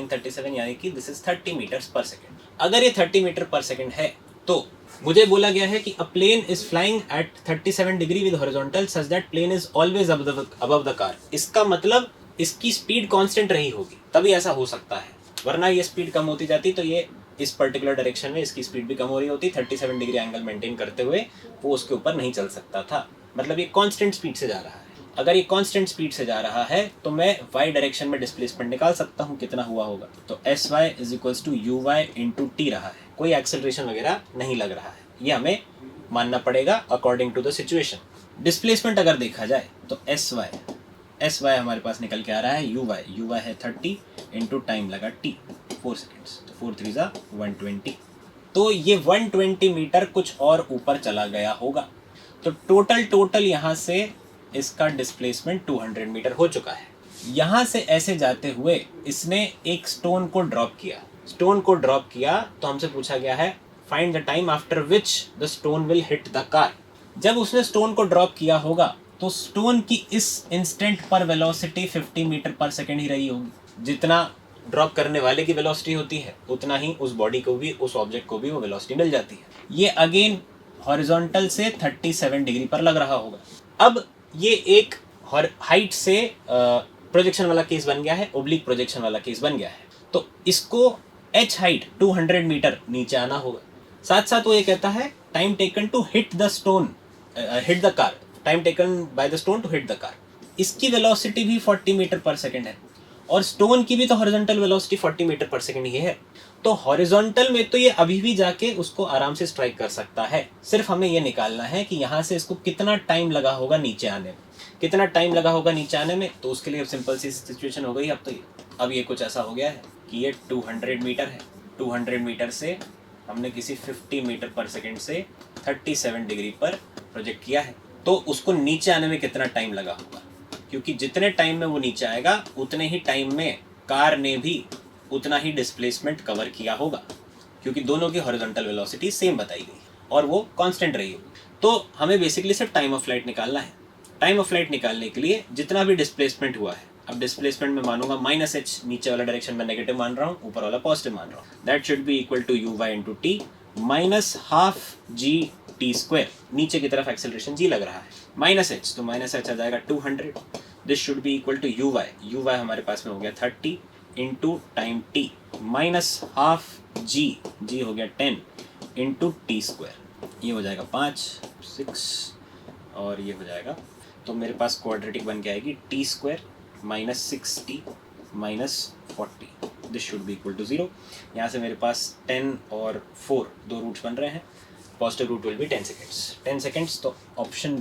37 यानी कि दिस इज 30 मीटर्स पर सेकेंड। अगर ये 30 मीटर पर सेकेंड है तो मुझे बोला गया है कि a plane is flying at 37 degree with horizontal such that plane is always above the car. इसका मतलब इसकी स्पीड कांस्टेंट रही होगी, तभी ऐसा हो सकता है, वरना ये स्पीड कम होती जाती तो ये इस पर्टिकुलर डायरेक्शन में इसकी स्पीड भी कम हो रही होती, 37 डिग्री एंगल मेंटेन करते हुए वो उसके ऊपर नहीं चल सकता था। मतलब ये कांस्टेंट स्पीड से जा रहा है। अगर ये कांस्टेंट स्पीड से जा रहा है तो मैं y डायरेक्शन में डिस्प्लेसमेंट निकाल सकता हूँ कितना हुआ होगा। तो sy is equals to u y into t रहा है, कोई एक्सेलरेशन वगैरह नहीं लग रहा है, ये हमें मानना पड़ेगा according to the situation. Displacement अगर देखा जाए तो sy हमारे पास निकल के आ रहा है यू वाई है 30 इंटू टाइम लगा t 4 सेकेंड्स, तो 4 3 जा 120। तो ये 120 मीटर कुछ और ऊपर चला गया होगा। तो टोटल यहाँ से इसका डिस्प्लेसमेंट 200 मीटर हो चुका है। यहाँ से ऐसे जाते हुए इसने एक स्टोन को ड्रॉप किया तो हमसे पूछा गया है find the time after which the stone will hit the car. जब उसने स्टोन को ड्रॉप किया होगा तो स्टोन की इस इंस्टेंट पर वेलोसिटी 50 मीटर पर सेकेंड ही रही होगी। जितना ड्रॉप करने वाले की वेलोसिटी होती है उतना ही उस बॉडी को भी, उस ऑब्जेक्ट को भी वो वेलोसिटी मिल जाती है। ये अगेन हॉरिजॉन्टल से 37 डिग्री पर लग रहा होगा। अब ये एक हाइट से प्रोजेक्शन वाला केस बन गया है, ओब्लिक प्रोजेक्शन वाला केस बन गया है। तो इसको h हाइट 200 मीटर नीचे आना होगा। साथ साथ वो ये कहता है time taken to hit the car, time taken by the stone to hit the car. इसकी वेलोसिटी भी 40 मीटर पर सेकेंड है और स्टोन की भी तो हॉरिजॉन्टल वेलोसिटी 40 मीटर पर सेकेंड ही है। तो हॉरिजॉन्टल में तो ये अभी भी जाके उसको आराम से स्ट्राइक कर सकता है। सिर्फ हमें ये निकालना है कि यहाँ से इसको कितना टाइम लगा होगा नीचे आने में, तो उसके लिए सिंपल सी सिचुएशन हो गई। अब ये कुछ ऐसा हो गया है कि ये 200 मीटर है, 200 मीटर से हमने किसी 50 मीटर पर सेकेंड से 37 डिग्री पर प्रोजेक्ट किया है, तो उसको नीचे आने में कितना टाइम लगा होगा, क्योंकि जितने टाइम में वो नीचे आएगा उतने ही टाइम में कार ने भी उतना ही डिस्प्लेसमेंट कवर किया होगा, क्योंकि दोनों की हॉरिजॉन्टल वेलोसिटी सेम बताई गई और वो कांस्टेंट रही होगी। तो हमें बेसिकली सिर्फ टाइम ऑफ फ्लाइट निकालना है। टाइम ऑफ फ्लाइट निकालने के लिए जितना भी डिस्प्लेसमेंट हुआ है, अब डिस्प्लेसमेंट में मानूंगा -h, नीचे वाला डायरेक्शन में नेगेटिव मान रहा हूँ, ऊपर वाला पॉजिटिव मान रहा हूँ, that should be equal to u y into t minus half g t square, नीचे की तरफ एक्सेलरेशन जी लग रहा है, माइनस एच, तो माइनस एच आ जाएगा 200, this should be equal to u y हमारे पास में हो गया 30 into time t minus half g हो गया 10 इंटू टी स्क्वायर, ये हो जाएगा 5 6 और ये हो जाएगा, तो मेरे पास क्वाड्रेटिक बन के आएगी t square minus 6t minus 40, this should be equal to 0। यहाँ से मेरे पास 10 और 4 दो रूट्स बन रहे हैं, positive root will be 10 seconds, तो ऑप्शन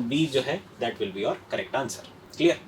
बी जो है that will be your correct answer. Clear.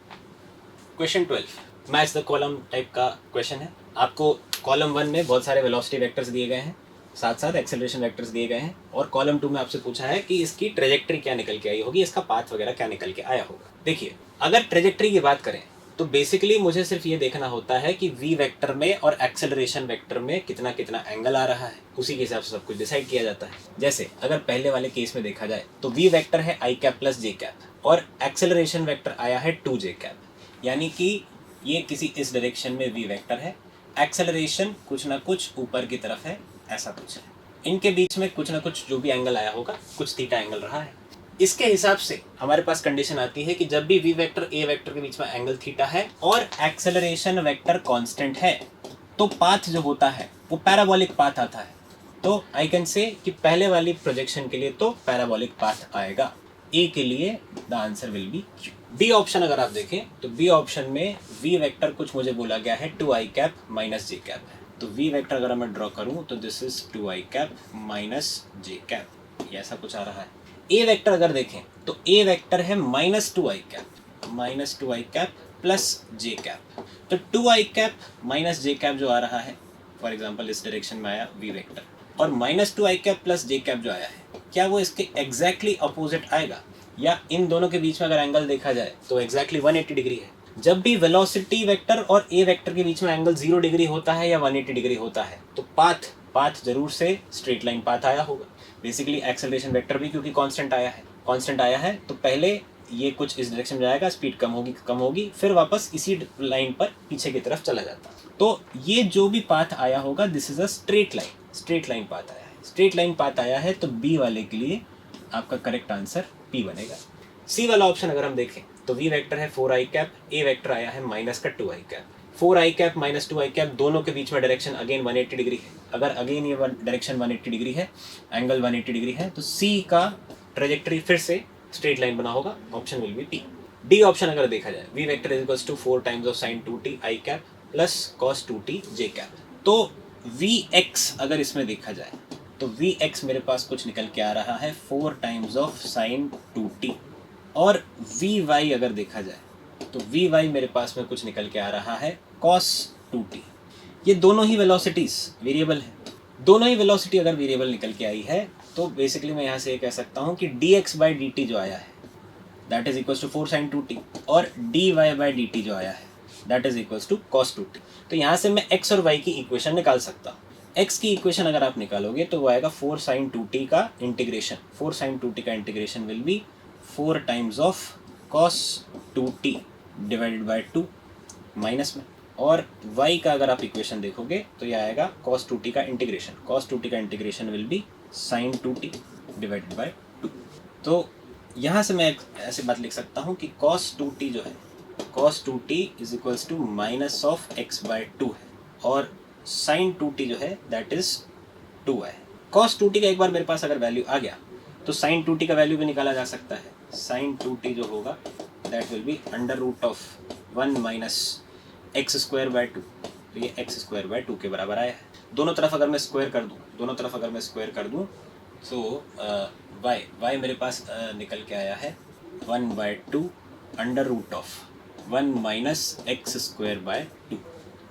Question 12 match the column type का क्वेश्चन है। आपको कॉलम 1 में बहुत सारे वेलोसिटी वेक्टर्स दिए गए हैं, साथ साथ एक्सेलरेशन वेक्टर्स दिए गए हैं, और कॉलम 2 में आपसे पूछा है कि इसकी ट्रेजेक्ट्री क्या निकल के आई होगी, इसका पाथ वगैरह क्या निकल के आया होगा। देखिए, अगर ट्रेजेक्ट्री की बात करें तो बेसिकली मुझे सिर्फ ये देखना होता है कि वी वेक्टर में और एक्सेलरेशन वेक्टर में कितना कितना एंगल आ रहा है, उसी के हिसाब से सब कुछ डिसाइड किया जाता है। जैसे अगर पहले वाले केस में देखा जाए तो वी वेक्टर है आई कैप प्लस जे कैप और एक्सेलरेशन वेक्टर आया है 2j कैप, यानी कि ये किसी इस डायरेक्शन में वी वेक्टर है, एक्सेलरेशन कुछ ना कुछ ऊपर की तरफ है, ऐसा कुछ है, इनके बीच में कुछ ना कुछ जो भी एंगल आया होगा कुछ थीटा एंगल रहा है। इसके हिसाब से हमारे पास कंडीशन आती है कि जब भी वी वेक्टर ए वेक्टर के बीच में एंगल थीटा है और एक्सेलरेशन वेक्टर कांस्टेंट है तो पाथ जो होता है वो पैराबोलिक पाथ आता है। तो आई कैन से कि पहले वाली प्रोजेक्शन के लिए तो पैराबोलिक पाथ आएगा, ए के लिए the answer will be Q. B option अगर आप देखें तो बी ऑप्शन में वी वेक्टर कुछ मुझे बोला गया है 2i कैप माइनस जे कैप है, तो वी वेक्टर अगर मैं ड्रॉ करूं तो this is 2i cap minus J cap, ये ऐसा कुछ आ रहा है। ए वेक्टर अगर देखें तो ए वेक्टर है माइनस 2i कैप प्लस जे कैप, तो 2i कैप माइनस जे कैप जो आ रहा है, फॉर एग्जांपल इस डायरेक्शन में आया वी वेक्टर, और माइनस 2i कैप प्लस जे कैप जो आया है, क्या वो इसके एग्जैक्टली अपोजिट आएगा, या इन दोनों के बीच में अगर एंगल देखा जाए तो एग्जैक्टली 180 डिग्री है। जब भी वेलोसिटी वेक्टर और ए वेक्टर के बीच में एंगल 0 डिग्री होता है या 180 डिग्री होता है तो पाथ जरूर से स्ट्रेट लाइन पाथ आया होगा। बेसिकली एक्सेलरेशन वेक्टर भी क्योंकि कांस्टेंट आया है तो पहले ये कुछ इस डायरेक्शन में जाएगा, स्पीड कम होगी, फिर वापस इसी लाइन पर पीछे की तरफ चला जाता। तो ये जो भी पाथ आया होगा this is a straight line path आया है, तो बी वाले के लिए आपका करेक्ट आंसर पी बनेगा। सी वाला ऑप्शन अगर हम देखें तो वी वेक्टर है 4i कैप, ए वेक्टर आया है माइनस का 2i cap, 4i cap minus 2i cap दोनों के बीच में डायरेक्शन अगेन 180 डिग्री है। अगर अगेन ये डायरेक्शन 180 डिग्री है, एंगल 180 डिग्री है, तो सी का ट्रेजेक्टरी फिर से स्ट्रेट लाइन बना होगा, option will be T. D option अगर देखा जाए v vector is equals to 4 times of sine 2t i cap plus cos 2t j cap, तो vx अगर इसमें देखा जाए तो vx मेरे पास कुछ निकल के आ रहा है 4 टाइम्स ऑफ साइन 2t, और vy अगर देखा जाए तो vy मेरे पास में कुछ निकल के आ रहा है cos 2t। ये दोनों ही वेलोसिटीज वेरिएबल है, दोनों ही वेलोसिटी अगर वेरिएबल निकल के आई है तो बेसिकली मैं यहाँ से ये कह सकता हूँ कि dx/dt जो आया है that is equals to 4 sin 2t, और dy/dt जो आया है that is equals to cos 2t। तो यहाँ से मैं x और y की इक्वेशन निकाल सकता हूँ। x की इक्वेशन अगर आप निकालोगे तो वो आएगा 4 sin 2t का integration will be 4 times of cos 2t divided by 2 minus में, और y का अगर आप इक्वेशन देखोगे तो ये आएगा cos 2t का integration will be sin 2t divided by 2। तो यहाँ से मैं ऐसे बात लिख सकता हूँ कि cos 2t जो है cos 2t is equals to minus of x/2 है, और sin 2t जो है दैट इज 2 है। cos 2t का एक बार मेरे पास अगर वैल्यू आ गया तो sin 2t का वैल्यू भी निकाला जा सकता है। sin 2t जो होगा that will be under root of 1 minus x²/2, तो ये x²/2 के बराबर आया है। दोनों तरफ अगर मैं स्क्वायर कर दूँ तो y मेरे पास निकल के आया है 1/2 under root of 1 minus x²/2।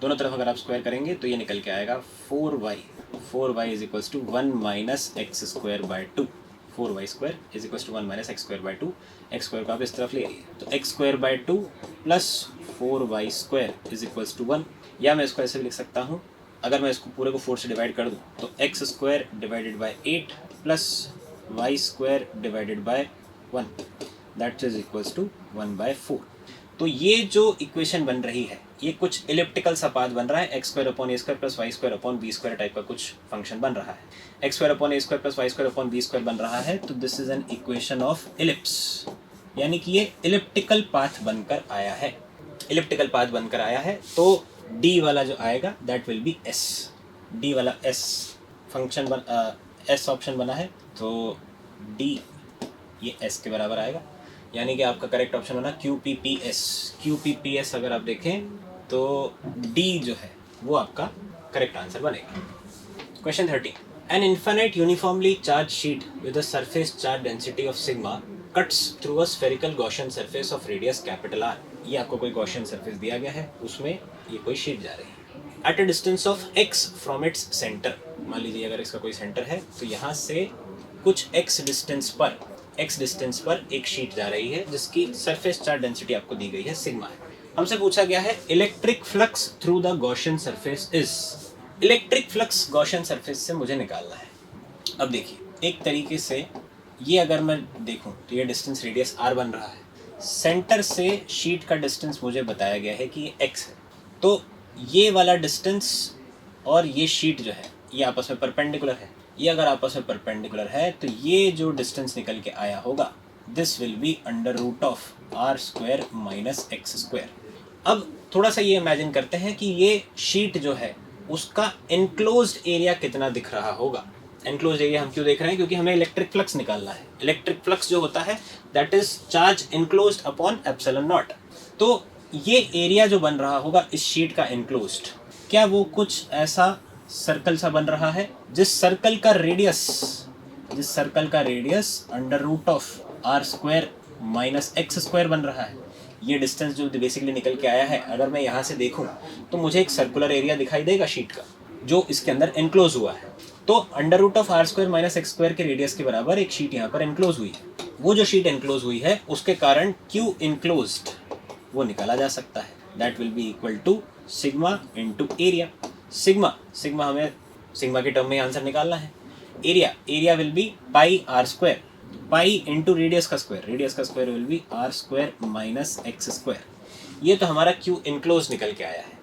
दोनों तरफ अगर आप स्क्वायर करेंगे तो ये निकल के आएगा 4y is equals to 1 minus x²/2, 4y² is equals to 1 minus x²/2, x² को आप इस तरफ ले आइए तो x²/2 plus 4y² is equals to 1, या मैं इसको ऐसे भी लिख सकता हूँ, अगर मैं इसको पूरे को 4 से डिवाइड कर दूँ तो x² divided by 8 plus y² divided by 1 that is equals to 1/4। तो ये जो इक्वेशन बन रही है ये कुछ इलिप्टिकल सा पाथ बन रहा है, x square upon a square plus y square upon b square type का कुछ फंक्शन बन रहा है। X square upon a square plus y square upon b square बन रहा है, तो this is an equation of ellipse, यानी कि ये इलिप्टिकल पाथ बनकर आया है। इलिप्टिकल पाथ बनकर आया है तो डी वाला जो आएगा that will B S. D वाला एस फंक्शन एस ऑप्शन बना है, तो डी ये एस के बराबर आएगा, यानी कि आपका करेक्ट ऑप्शन होना Q P P S. Q P P S अगर आप देखें तो डी जो है वो आपका करेक्ट आंसर बनेगा। Question 30, an infinite uniformly charge sheet with a surface charge density of sigma cuts through a spherical Gaussian surface of radius capital are. ये आपको कोई गॉसियन सरफेस दिया गया है, उसमें ये कोई शीट जा रही है eight a distance of x from its centre. मान लीजिए अगर इसका कोई सेंटर है तो यहाँ से कुछ एक्स डिस्टेंस पर एक शीट जा रही है जिसकी सरफेस चार्ज डेंसिटी आपको दी गई है सिग्मा है। हमसे पूछा गया है electric flux through the Gaussian surface is. Electric flux Gaussian surface से मुझे निकालना है। अब देखिए एक तरीके से ये अगर मैं देखूं तो ये डिस्टेंस रेडियस r बन रहा है, सेंटर से शीट का डिस्टेंस मुझे बताया गया है कि ये x है, तो ये वाला डिस्टेंस और ये शीट जो है ये आपस में परपेंडिकुलर है। ये अगर आपस में परपेंडिकुलर है तो ये जो डिस्टेंस निकल के आया होगा this will be under root of r square minus x square. अब थोड़ा सा ये इमेजिन करते हैं कि ये शीट जो है उसका एनक्लोज्ड एरिया कितना दिख रहा होगा। एनक्लोज्ड एरिया हम क्यों देख रहे हैं, क्योंकि हमें इलेक्ट्रिक फ्लक्स निकालना है। इलेक्ट्रिक फ्लक्स जो होता है that is charge enclosed upon epsilon naught. तो ये एरिया जो बन रहा होगा इस शीट का एनक्लोज्ड, क्या वो कुछ ऐसा सर्कल सा बन रहा है जिस सर्कल का radius under root of r square minus x square बन रहा है। ये डिस्टेंस जो बेसिकली निकल के आया है, अगर मैं यहाँ से देखूँ तो मुझे एक सर्कुलर एरिया दिखाई देगा शीट का जो इसके अंदर एनक्लोज हुआ है। तो under root of r square minus x square के रेडियस के बराबर एक शीट यहाँ पर एनक्लोज हुई है। वो जो शीट एनक्लोज हुई है उसके कारण क्यू एनक्लोज्ड वो निकाला जा सकता है, that will be equal to sigma into area. Sigma हमें सिग्मा के टर्म में आंसर निकालना है। Area will be pi r square, pi into radius का square will be r square minus x square. ये तो हमारा क्यू इनक्लोज निकल के आया है।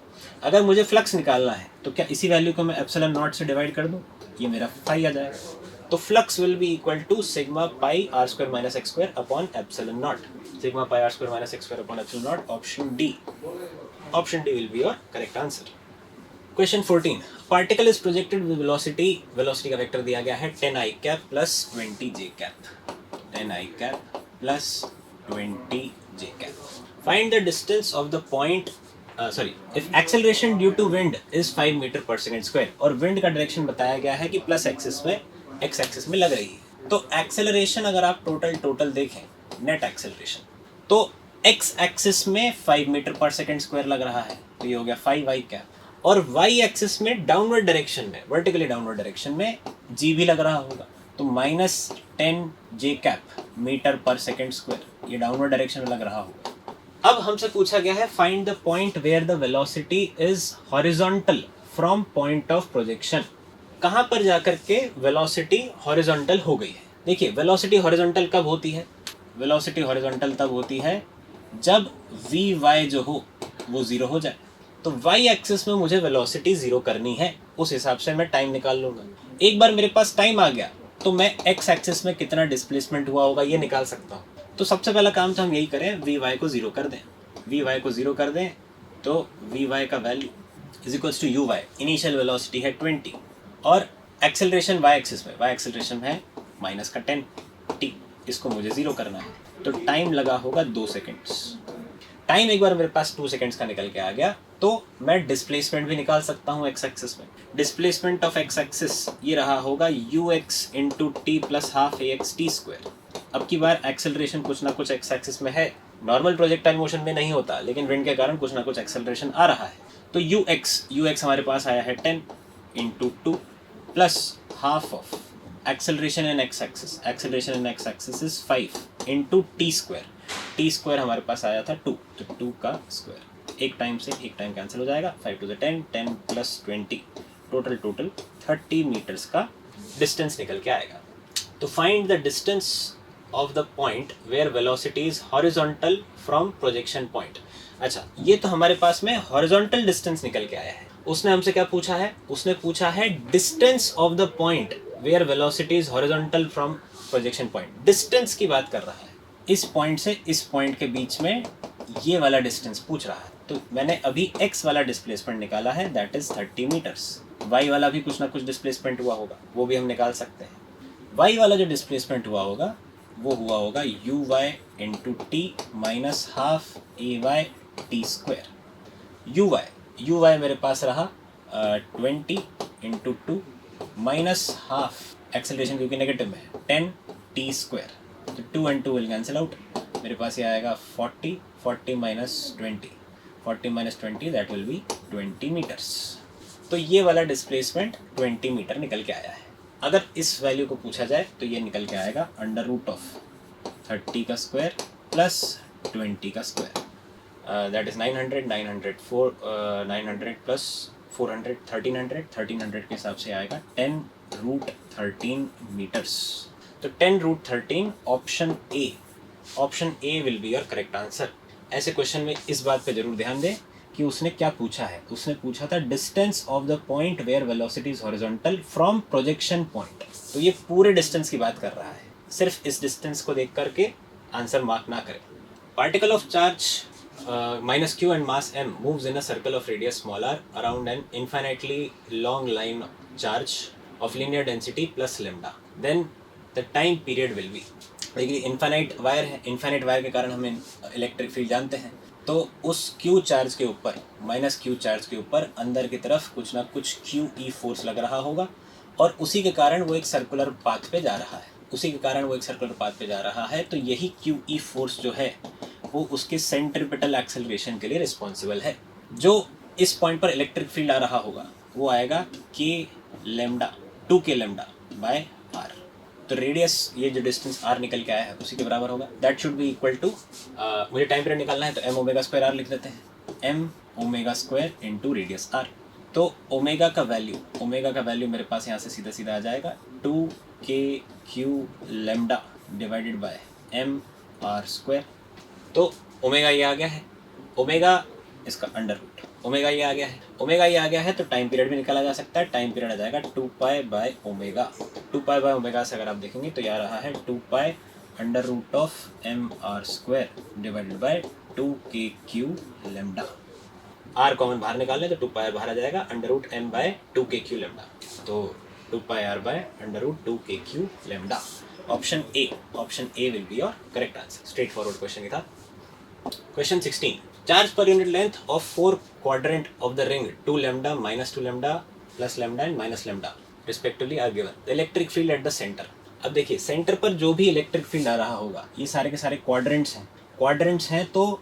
अगर मुझे फ्लक्स निकालना है तो क्या इसी वैल्यू को मैं एप्सिलॉन नॉट से डिवाइड कर दूं, ये मेरा फाई आ जाएगा। तो flux will be equal to sigma pi r square minus x square upon epsilon naught. Sigma pi r square minus x square upon epsilon naught, option D will be your correct answer. Question 14, particle is projected with velocity का vector दिया गया है 10i cap plus 20j cap, 10i cap plus 20j cap. Find the distance of the point if acceleration due to wind is 5 metre पर second square, और wind का direction बताया गया है कि प्लस एक्सिस में एक्स एक्सिस में लग रही है। तो एक्सेलरेशन अगर आप टोटल देखें, नेट एक्सेलरेशन, तो एक्स एक्सिस में 5 मीटर पर सेकेंड स्क्वायर लग रहा है, तो ये हो गया 5i कैप, और वाई एक्सिस में डाउनवर्ड डायरेक्शन में, वर्टिकली डाउनवर्ड डायरेक्शन में जी भी लग रहा होगा, तो माइनस 10j कैप मीटर पर सेकेंड स्क्वायर, ये डाउनवर्ड डायरेक्शन में लग रहा होगा। अब हमसे पूछा गया है find the point where the velocity is horizontal from point of projection. कहाँ पर जाकर के वेलोसिटी हॉरिजॉन्टल हो गई है। देखिए वेलोसिटी हॉरिजॉन्टल कब होती है, वेलोसिटी हॉरिजॉन्टल तब होती है जब वी वाई जो हो वो ज़ीरो हो जाए। तो वाई एक्सिस में मुझे वेलोसिटी ज़ीरो करनी है, उस हिसाब से मैं टाइम निकाल लूँगा। एक बार मेरे पास टाइम आ गया तो मैं एक्स एक्सिस में कितना डिस्प्लेसमेंट हुआ होगा ये निकाल सकता हूँ। तो सबसे पहला काम तो हम यही करें, वी वाई को ज़ीरो कर दें। वी वाई को ज़ीरो कर दें तो वी वाई का value is equals to u y, initial velocity है 20 और एक्सेलरेशन वाई एक्सेलरेशन है माइनस का 10t, इसको मुझे ज़ीरो करना है। तो टाइम लगा होगा 2 सेकेंड्स। टाइम एक बार मेरे पास 2 सेकेंड्स का निकल के आ गया तो मैं डिस्प्लेसमेंट भी निकाल सकता हूँ एक्स एक्सिस में। डिस्प्लेसमेंट ऑफ एक्स एक्सिस ये रहा होगा ux into T plus half ax T square. अब की बार एक्सेलरेशन कुछ ना कुछ एक्स एक्सिस में है, नॉर्मल प्रोजेक्टाइल मोशन में नहीं होता, लेकिन विंड के कारण कुछ ना कुछ एक्सेलरेशन आ रहा है। तो ux हमारे पास आया है 10 into 2 plus half of acceleration in x axis is 5 into T square हमारे पास आया था 2, तो 2 का स्क्वायर। एक टाइम से एक टाइम कैंसिल हो जाएगा, 5 to the 10 plus 20, total 30 metres का डिस्टेंस निकल के आएगा। तो find the distance of the point where velocity is horizontal from projection point. अच्छा, ये तो हमारे पास में हॉरिजॉन्टल डिस्टेंस निकल के आया है। उसने हमसे क्या पूछा है? उसने पूछा है distance of the point where velocity is horizontal from projection point. Distance की बात कर रहा है, इस पॉइंट से इस पॉइंट के बीच में ये वाला डिस्टेंस पूछ रहा है। तो मैंने अभी x वाला डिस्प्लेसमेंट निकाला है, दैट इज 30 मीटर्स। y वाला भी कुछ ना कुछ डिस्प्लेसमेंट हुआ होगा, वो भी हम निकाल सकते हैं। y वाला जो डिस्प्लेसमेंट हुआ होगा वो हुआ होगा u y into t minus half a y t square. U y मेरे पास रहा 20 into two minus half acceleration क्योंकि नेगेटिव में है 10 टी स्क्वायर। तो 2 and 2 विल कैंसिल आउट, मेरे पास ये आएगा 40 minus 20 that will be 20 metres. तो ये वाला डिस्प्लेसमेंट 20 मीटर निकल के आया है। अगर इस वैल्यू को पूछा जाए तो ये निकल के आएगा अंडर रूट ऑफ 30 का स्क्वायर प्लस 20 का स्क्वायर, दैट इज 900 प्लस 400 1300 के हिसाब से आएगा 10 रूट 13 मीटर्स। तो 10 root 13 option A will be your correct answer. ऐसे क्वेश्चन में इस बात पे जरूर ध्यान दें कि उसने क्या पूछा है। उसने पूछा था distance of the point where velocity is horizontal from projection point. तो ये पूरे डिस्टेंस की बात कर रहा है, सिर्फ इस डिस्टेंस को देख करके आंसर मार्क ना करें। Particle of charge minus q and mass m moves in a circle of radius small r around an infinitely long line charge of linear density plus lambda, then the time period will be। देखिए infinite wire है, infinite wire के कारण हमें electric field जानते हैं। तो उस q charge के ऊपर माइनस q चार्ज के ऊपर अंदर की तरफ कुछ ना कुछ q e फोर्स लग रहा होगा और उसी के कारण वो एक सर्कुलर पाथ पे जा रहा है। तो यही q e फोर्स जो है वो उसके सेंट्रीपिटल एक्सेलरेशन के लिए रिस्पॉन्सिबल है। जो इस पॉइंट पर इलेक्ट्रिक फील्ड आ रहा होगा वो आएगा k lambda 2k lambda by r। तो रेडियस ये जो डिस्टेंस r निकल के आया है उसी के बराबर होगा। That should be equal to, मुझे टाइम पीरियड निकालना है तो m ओमेगा स्क्वायर r लिख देते हैं, m omega square into radius r। तो ओमेगा का वैल्यू मेरे पास यहाँ से सीधा सीधा आ जाएगा 2k lambda divided by m r square. तो ओमेगा ये आ गया है, ओमेगा इसका अंडर रूट, ओमेगा ये आ गया है तो टाइम पीरियड भी निकाला जा सकता है। टाइम पीरियड आ जाएगा 2 पाई बाय ओमेगा से अगर आप देखेंगे तो यह रहा है 2 pi under root of m r square divided by 2k lambda. R common बाहर निकाल लें तो 2 पाई बाहर आ जाएगा under root m by 2k lambda. तो 2 pi r by under root 2k lambda. Option A will be your correct answer. Straight forward question ही था। Question 16. Charge per unit length of 4 quadrant of the ring 2 lambda minus 2 lambda plus lambda and minus lambda respectively are given. The electric field at the center. अब देखिए centre पर जो भी electric field आ रहा होगा ये सारे के सारे क्वाड्रेंट्स हैं तो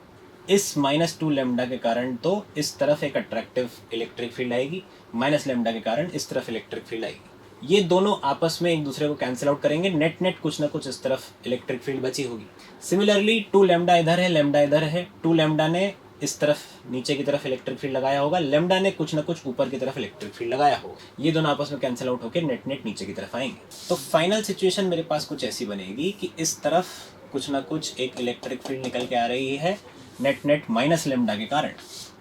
इस माइनस 2 लैम्डा के कारण तो इस तरफ एक अट्रैक्टिव इलेक्ट्रिक फील्ड आएगी, माइनस लैम्डा के कारण इस तरफ इलेक्ट्रिक फील्ड आएगी। ये दोनों आपस में एक दूसरे को कैंसिल आउट करेंगे, नेट कुछ ना कुछ इस तरफ इलेक्ट्रिक फील्ड बची होगी। सिमिलरली 2 लैम्डा इधर है, लैम्डा इधर है, 2 लैम्डा ने इस तरफ नीचे की तरफ इलेक्ट्रिक फील्ड लगाया होगा, लैम्डा ने कुछ ना कुछ ऊपर की तरफ इलेक्ट्रिक फील्ड लगाया होगा। ये दोनों आपस में कैंसिल आउट होकर नेट नीचे की तरफ आएंगे। तो फाइनल सिचुएशन मेरे पास कुछ ऐसी बनेगी कि इस तरफ कुछ ना कुछ एक इलेक्ट्रिक फील्ड निकल के आ रही है नेट माइनस लैम्डा के कारण,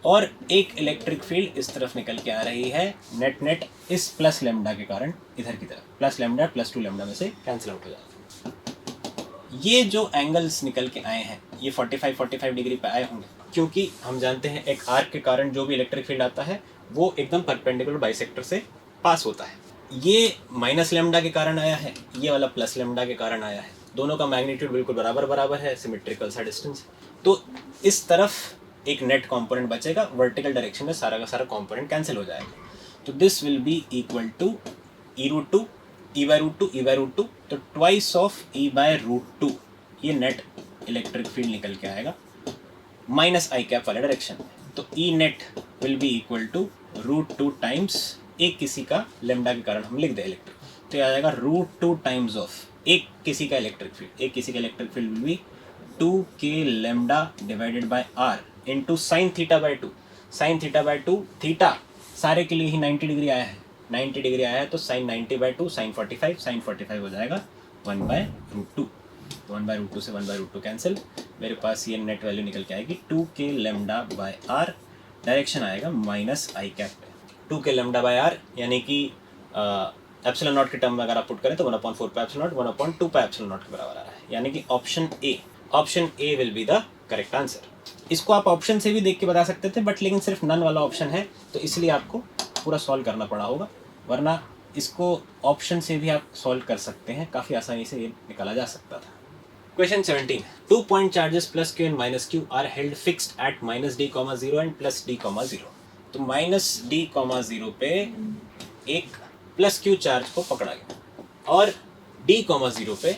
और एक इलेक्ट्रिक फील्ड इस तरफ निकल के आ रही है नेट इस प्लस लैम्डा के कारण इधर की तरफ। प्लस लैम्डा प्लस 2 लैम्डा में से कैंसिल आउट हो जाएगा। ये जो एंगल्स निकल के आए हैं ये 45 डिग्री पे आए होंगे क्योंकि हम जानते हैं एक आर्क के कारण जो भी इलेक्ट्रिक फील्ड आता है वो एकदम परपेंडिकुलर बाइसेक्टर से पास होता है। ये माइनस लैम्डा के कारण आया है, ये वाला प्लस लैम्डा के कारण आया है। दोनों का मैग्नीट्यूड बिल्कुल बराबर है, सिमेट्रिकल सा डिस्टेंस। तो इस तरफ एक नेट कंपोनेंट बचेगा, वर्टिकल डायरेक्शन में सारा का सारा कंपोनेंट कैंसिल हो जाएगा। तो this will be equal to e by root 2 तो twice of e by root 2 ये नेट इलेक्ट्रिक फील्ड निकल के आएगा माइनस आई कैप वाले डायरेक्शन में। तो e net will be equal to √2 times एक किसी का लैम्डा के कारण हम लिख दें इलेक्ट्रिक, तो ये आ जाएगा √2 टाइम्स ऑफ एक किसी का electric field will be 2k lambda divided by r into sine theta by 2 theta सारे के लिए ही 90 डिग्री आया है तो साइन 90/2 साइन 45 हो जाएगा 1/√2। 1/√2 से 1/√2 कैंसिल, मेरे पास ये नेट वैल्यू निकल के आएगी 2k लेमडा बाय आर, डायरेक्शन आएगा माइनस आई कैप पे। 2k लेमडा बाय आर यानी कि एप्सिलॉन नॉट के टर्म में अगर आप पुट करें तो 1/4 पे एप्सिलॉन नॉट 1/2 पे एप्सिलॉन नॉट के बराबर आ रहा है, यानी कि option A will be the correct answer. इसको आप ऑप्शन से भी देख के बता सकते थे, बट लेकिन सिर्फ नन वाला ऑप्शन है तो इसलिए आपको पूरा सॉल्व करना पड़ा होगा, वरना इसको ऑप्शन से भी आप सॉल्व कर सकते हैं, काफ़ी आसानी से ये निकाला जा सकता था। Question 17, 2 point charges plus Q and minus Q R held fixed at -d,0 and +d,0। तो -d,0 पे एक प्लस क्यू चार्ज को पकड़ा गया और d,0 पे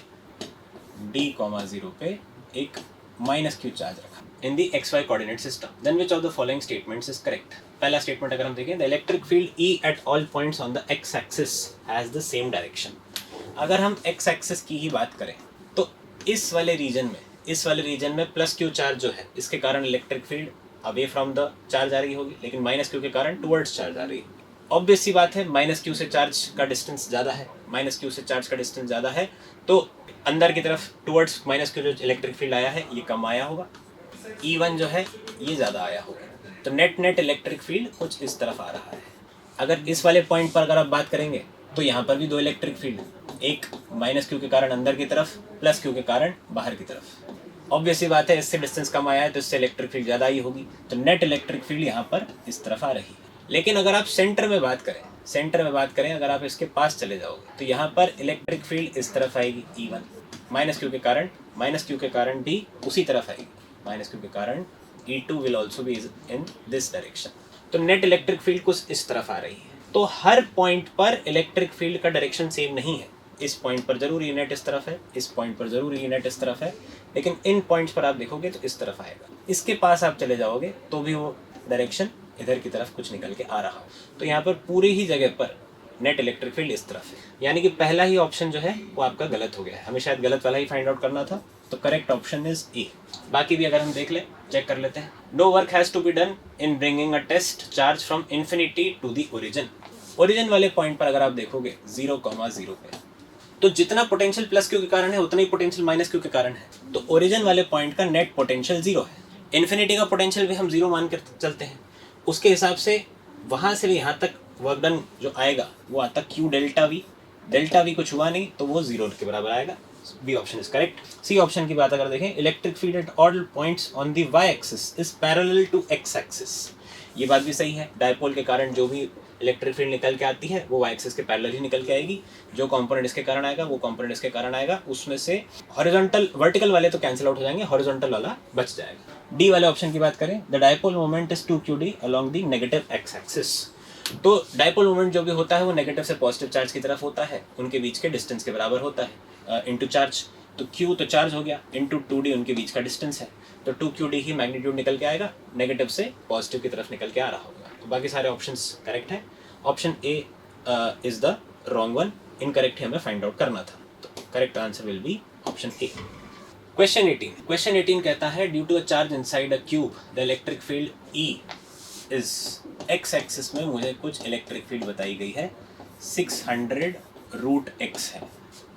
एक माइनस क्यू चार्ज रखा in the XY coordinate system. Then which of the following statements is correct. पहला स्टेटमेंट अगर हम देखें, the electric field E at all points on the x axis has the same direction. अगर हम x axis की ही बात करें तो इस वाले रीजन में प्लस क्यू चार्ज जो है, इसके कारण electric field away from the charge आ रही होगी, लेकिन माइनस क्यू के कारण टुवर्ड्स चार्ज आ रही है। ऑब्वियस सी बात है, माइनस क्यू से चार्ज का डिस्टेंस ज़्यादा है, तो अंदर की तरफ टुवर्ड्स माइनस क्यू जो इलेक्ट्रिक फील्ड आया है ये कम आया होगा, E1 जो है ये ज़्यादा आया होगा, तो नेट इलेक्ट्रिक फील्ड कुछ इस तरफ आ रहा है। अगर इस वाले पॉइंट पर अगर आप बात करेंगे तो यहाँ पर भी दो इलेक्ट्रिक फील्ड, एक माइनस क्यू के कारण अंदर की तरफ, प्लस क्यू के कारण बाहर की तरफ। ऑब्वियस सी बात है, इससे डिस्टेंस कम आया है तो इससे इलेक्ट्रिक फील्ड ज़्यादा आई होगी, तो नेट इलेक्ट्रिक फील्ड यहाँ पर इस तरफ आ रही है। लेकिन अगर आप सेंटर में बात करें, अगर आप इसके पास चले जाओगे तो यहाँ पर इलेक्ट्रिक फील्ड इस तरफ आएगी E1, माइनस क्यू के कारण D उसी तरफ आएगी, माइनस क्यू के कारण E2 will also be in this direction. तो नेट इलेक्ट्रिक फील्ड कुछ इस तरफ आ रही है। तो हर पॉइंट पर इलेक्ट्रिक फील्ड का डायरेक्शन सेम नहीं है, इस पॉइंट पर जरूर ये नेट इस तरफ है, इस पॉइंट पर जरूर ये नेट इस तरफ है, लेकिन इन पॉइंट्स पर आप देखोगे तो इस तरफ आएगा। इसके पास आप चले जाओगे तो भी वो डायरेक्शन इधर की तरफ कुछ निकल के आ रहा हो, तो यहाँ पर पूरी ही जगह पर नेट इलेक्ट्रिक फील्ड इस तरफ है, यानी कि पहला ही ऑप्शन जो है वो आपका गलत हो गया है, हमें शायद गलत वाला ही फाइंड आउट करना था, तो करेक्ट ऑप्शन इज ए। बाकी भी अगर हम देख लें, चेक कर लेते हैं। No work has to be done in bringing a test charge from infinity to the origin वाले पॉइंट पर अगर आप देखोगे 0,0 पे, तो जितना पोटेंशियल प्लस क्यू के कारण है उतना ही पोटेंशियल माइनस क्यू के कारण है, तो ओरिजिन वाले पॉइंट का नेट पोटेंशियल 0 है। इन्फिनिटी का पोटेंशियल भी हम 0 मान कर चलते हैं, उसके हिसाब से वहाँ से यहाँ तक वर्क डन जो आएगा वो आता क्यू डेल्टा वी कुछ हुआ नहीं तो वो 0 के बराबर आएगा। B option is correct. C option की बात अगर देखें, electric field at all points on the y axis is parallel to x axis, ये बात भी सही है। डायपोल के कारण जो भी इलेक्ट्रिक फील्ड निकल के आती है वो वाई एक्सिस के पैरेलल ही निकल के आएगी, जो कंपोनेंट इसके कारण आएगा वो कंपोनेंट इसके कारण आएगा, उसमें से हॉरिजॉन्टल वर्टिकल वाले तो कैंसिल आउट हो जाएंगे, हॉरिजॉन्टल वाला बच जाएगा। डी वाले ऑप्शन की बात करें, the dipole moment is 2qd along the negative x axis, तो डायपोल मोमेंट जो भी होता है वो नेगेटिव से पॉजिटिव चार्ज की तरफ होता है, उनके बीच के डिस्टेंस के बराबर होता है इनटू चार्ज, तो q तो चार्ज हो गया इनटू 2d उनके बीच का डिस्टेंस है, तो 2qd ही मैग्नीट्यूड निकल के आएगा, नेगेटिव से पॉजिटिव की तरफ निकल के आ रहा होगा। तो बाकी सारे ऑप्शंस करेक्ट हैं, option A is the wrong one, incorrect ही हमें फाइंड आउट करना था, तो correct answer will be option A. Question 18 कहता है, due to a charge inside a cube the electric field E is x axis में मुझे कुछ इलेक्ट्रिक फील्ड बताई गई है 600√x है,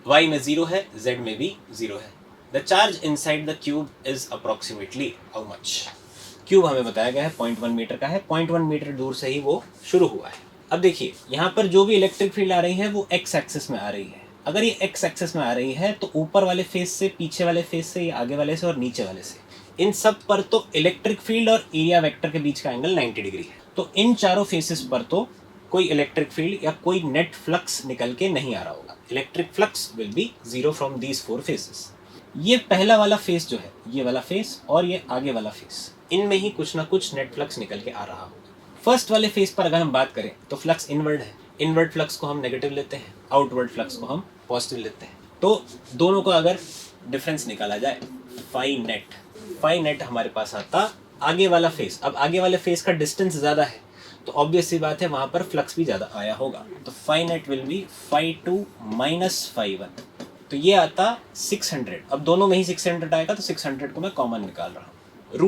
y में 0 है, z में भी 0 है। The charge inside the cube is approximately how much. Cube हमें बताया गया है 0.1 मीटर का है, 0.1 मीटर दूर से ही वो शुरू हुआ है। अब देखिए यहाँ पर जो भी इलेक्ट्रिक फील्ड आ रही है वो एक्स एक्सिस में आ रही है। अगर ये एक्स एक्सिस में आ रही है तो ऊपर वाले फेस से, पीछे वाले फेस से, या आगे वाले से और नीचे वाले से, इन सब पर तो इलेक्ट्रिक फील्ड और एरिया वेक्टर के बीच का एंगल 90 डिग्री है, तो इन चारों फेसेस पर तो कोई इलेक्ट्रिक फील्ड या कोई नेट फ्लक्स निकल के नहीं आ रहा होगा। Electric flux will be 0 from these 4 faces. ये पहला वाला फेस जो है, ये वाला फेस और ये आगे वाला फेस, इनमें ही कुछ ना कुछ नेट फ्लक्स निकल के आ रहा होगा। फर्स्ट वाले फेस पर अगर हम बात करें तो फ्लक्स इनवर्ड है, इनवर्ड फ्लक्स को हम नेगेटिव लेते हैं, आउटवर्ड फ्लक्स को हम पॉजिटिव लेते हैं, तो दोनों को अगर डिफरेंस निकाला जाए, फाई नेट हमारे पास आता आगे वाला फेस। अब आगे वाले फेस का डिस्टेंस ज़्यादा है तो ऑब्वियस सी बात है वहाँ पर फ्लक्स भी ज़्यादा आया होगा, तो phi net will be φ2 minus φ1, तो ये आता 600। अब दोनों में ही 600 आएगा तो 600 को मैं कॉमन निकाल रहा हूँ।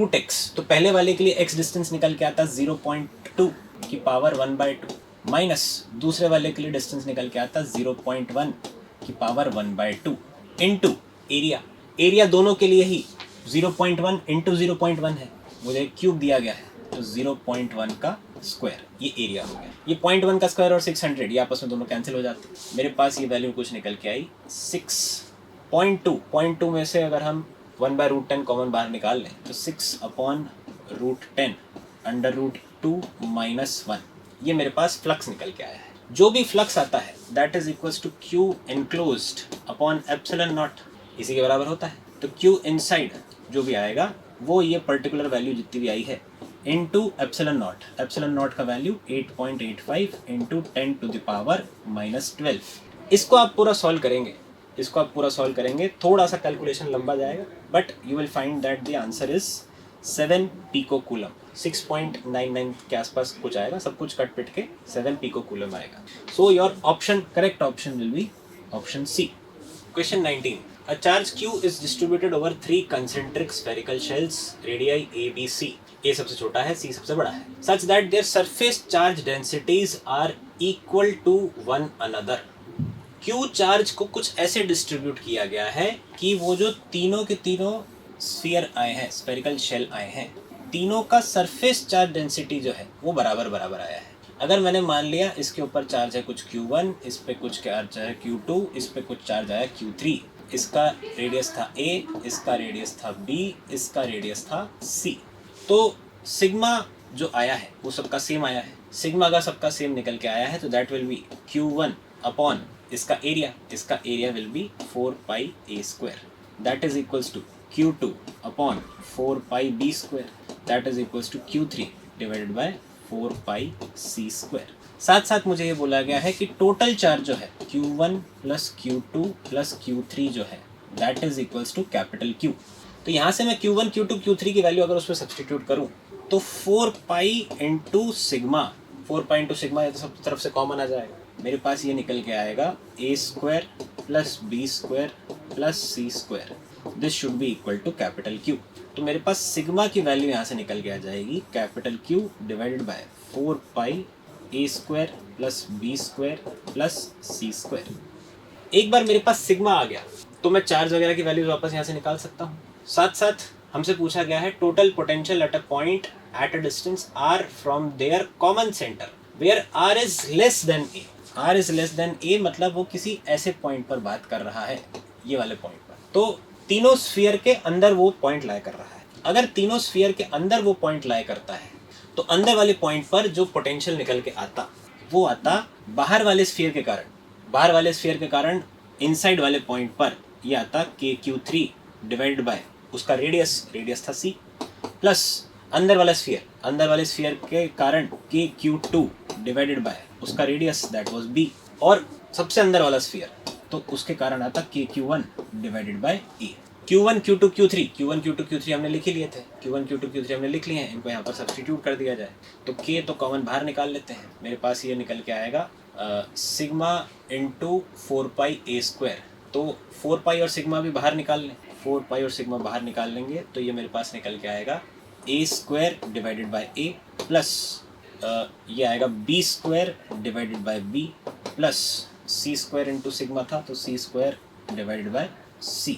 √x, तो पहले वाले के लिए x डिस्टेंस निकल के आता 0.2 की पावर 1/2 माइनस दूसरे वाले के लिए डिस्टेंस निकल के आता 0.1 की पावर 1/2 इनटू एरिया। एरिया दोनों के लिए ही 0.1 इंटू 0.1 है, मुझे क्यूब दिया गया है तो 0.1 का स्क्वायर ये एरिया हो गया। ये 0.1 का स्क्वायर और 600 ये आपस में दोनों कैंसिल हो जाते हैं। मेरे पास ये वैल्यू कुछ निकल के आई 6.2 में से अगर हम 1/√10 कॉमन बाहर निकाल लें तो 6/√10 √2 - 1 ये मेरे पास फ्लक्स निकल के आया है। जो भी फ्लक्स आता है that is equals to Q enclosed upon epsilon naught, इसी के बराबर होता है। तो Q इनसाइड जो भी आएगा वो ये पर्टिकुलर वैल्यू जितनी भी आई है इनटू एप्सिलॉन नॉट का वैल्यू 8.85 इंटू 10⁻⁻12। इसको आप पूरा सॉल्व करेंगे, थोड़ा सा कैलकुलेशन लंबा जाएगा but you will find that the answer is 7 pico coulomb. 6.99 के आसपास कुछ आएगा, सब कुछ कट पिट के 7 पिको कूलम आएगा। So your correct option will be option C. Question 19. A charge Q is distributed over 3 concentric spherical shells, radii A, B, C. A सबसे छोटा है, C सबसे बड़ा है. Such that their surface charge densities are equal to one another. Q charge को कुछ ऐसे distribute किया गया है कि वो जो तीनों के तीनों स्फीयर आए हैं, स्फेरिकल शेल आए हैं, तीनों का सरफेस चार्ज डेंसिटी जो है वो बराबर आया है। अगर मैंने मान लिया इसके ऊपर चार्ज है कुछ Q1, इस पे कुछ चार्ज है Q2, इस पे कुछ चार्ज आया Q3, इसका रेडियस था A, इसका रेडियस था B, इसका रेडियस था C, तो सिग्मा जो आया है वो सबका सेम आया है, सिग्मा का सबका सेम निकल के आया है, तो that will be Q1 upon इसका area will be 4πa², that is equals to Q2 upon 4πb², that is equals to Q3 divided by 4πc²। साथ साथ मुझे ये बोला गया है कि टोटल चार्ज जो है Q1 plus Q2 plus Q3 जो है that is equals to capital Q। तो यहाँ से मैं Q1 Q2 Q3 की वैल्यू अगर उसमें सब्सटीट्यूट करूँ तो 4π इंटू सिग्मा ये तो सब तरफ से कॉमन आ जाएगा, मेरे पास ये निकल के आएगा a² plus b² plus c², this should be equal to capital Q। तो मेरे पास सिग्मा की वैल्यू यहाँ से निकल के आ जाएगी capital Q divided by 4πa² plus b² plus c²। एक बार मेरे पास सिग्मा आ गया तो मैं चार्ज वगैरह की वैल्यूज वापस यहाँ से निकाल सकता हूँ। साथ साथ हमसे पूछा गया है total potential at a point at a distance r from their common centre where r is less than a, मतलब वो किसी ऐसे पॉइंट पर बात कर रहा है, ये वाले पॉइंट पर। तो तीनों स्फीयर के अंदर वो पॉइंट लाई कर रहा है। अगर तीनों स्फीयर के अंदर वो पॉइंट लाई करता है तो अंदर वाले पॉइंट पर जो पोटेंशियल निकल के आता वो आता बाहर वाले स्फीयर के कारण इनसाइड वाले पॉइंट पर ये आता KQ3 डिवाइडेड बाय उसका रेडियस था C, प्लस अंदर वाले स्फीयर के कारण KQ2 डिवाइडेड बाय उसका रेडियस दैट वाज B, और सबसे अंदर वाला स्फीयर तो उसके कारण आता KQ1 divided by A। Q1 Q2 Q3 हमने लिख ही लिए थे, हमने लिख लिए हैं, इनको यहाँ पर सब्सटीट्यूट कर दिया जाए तो K तो कॉमन बाहर निकाल लेते हैं, मेरे पास ये निकल के आएगा सिग्मा इंटू 4πa²। तो 4π और सिग्मा भी बाहर निकाल लें, 4π और सिग्मा बाहर निकाल लेंगे तो ये मेरे पास निकल के आएगा a² divided by a plus ये आएगा b² divided by b plus c² into sigma था तो c² divided by c,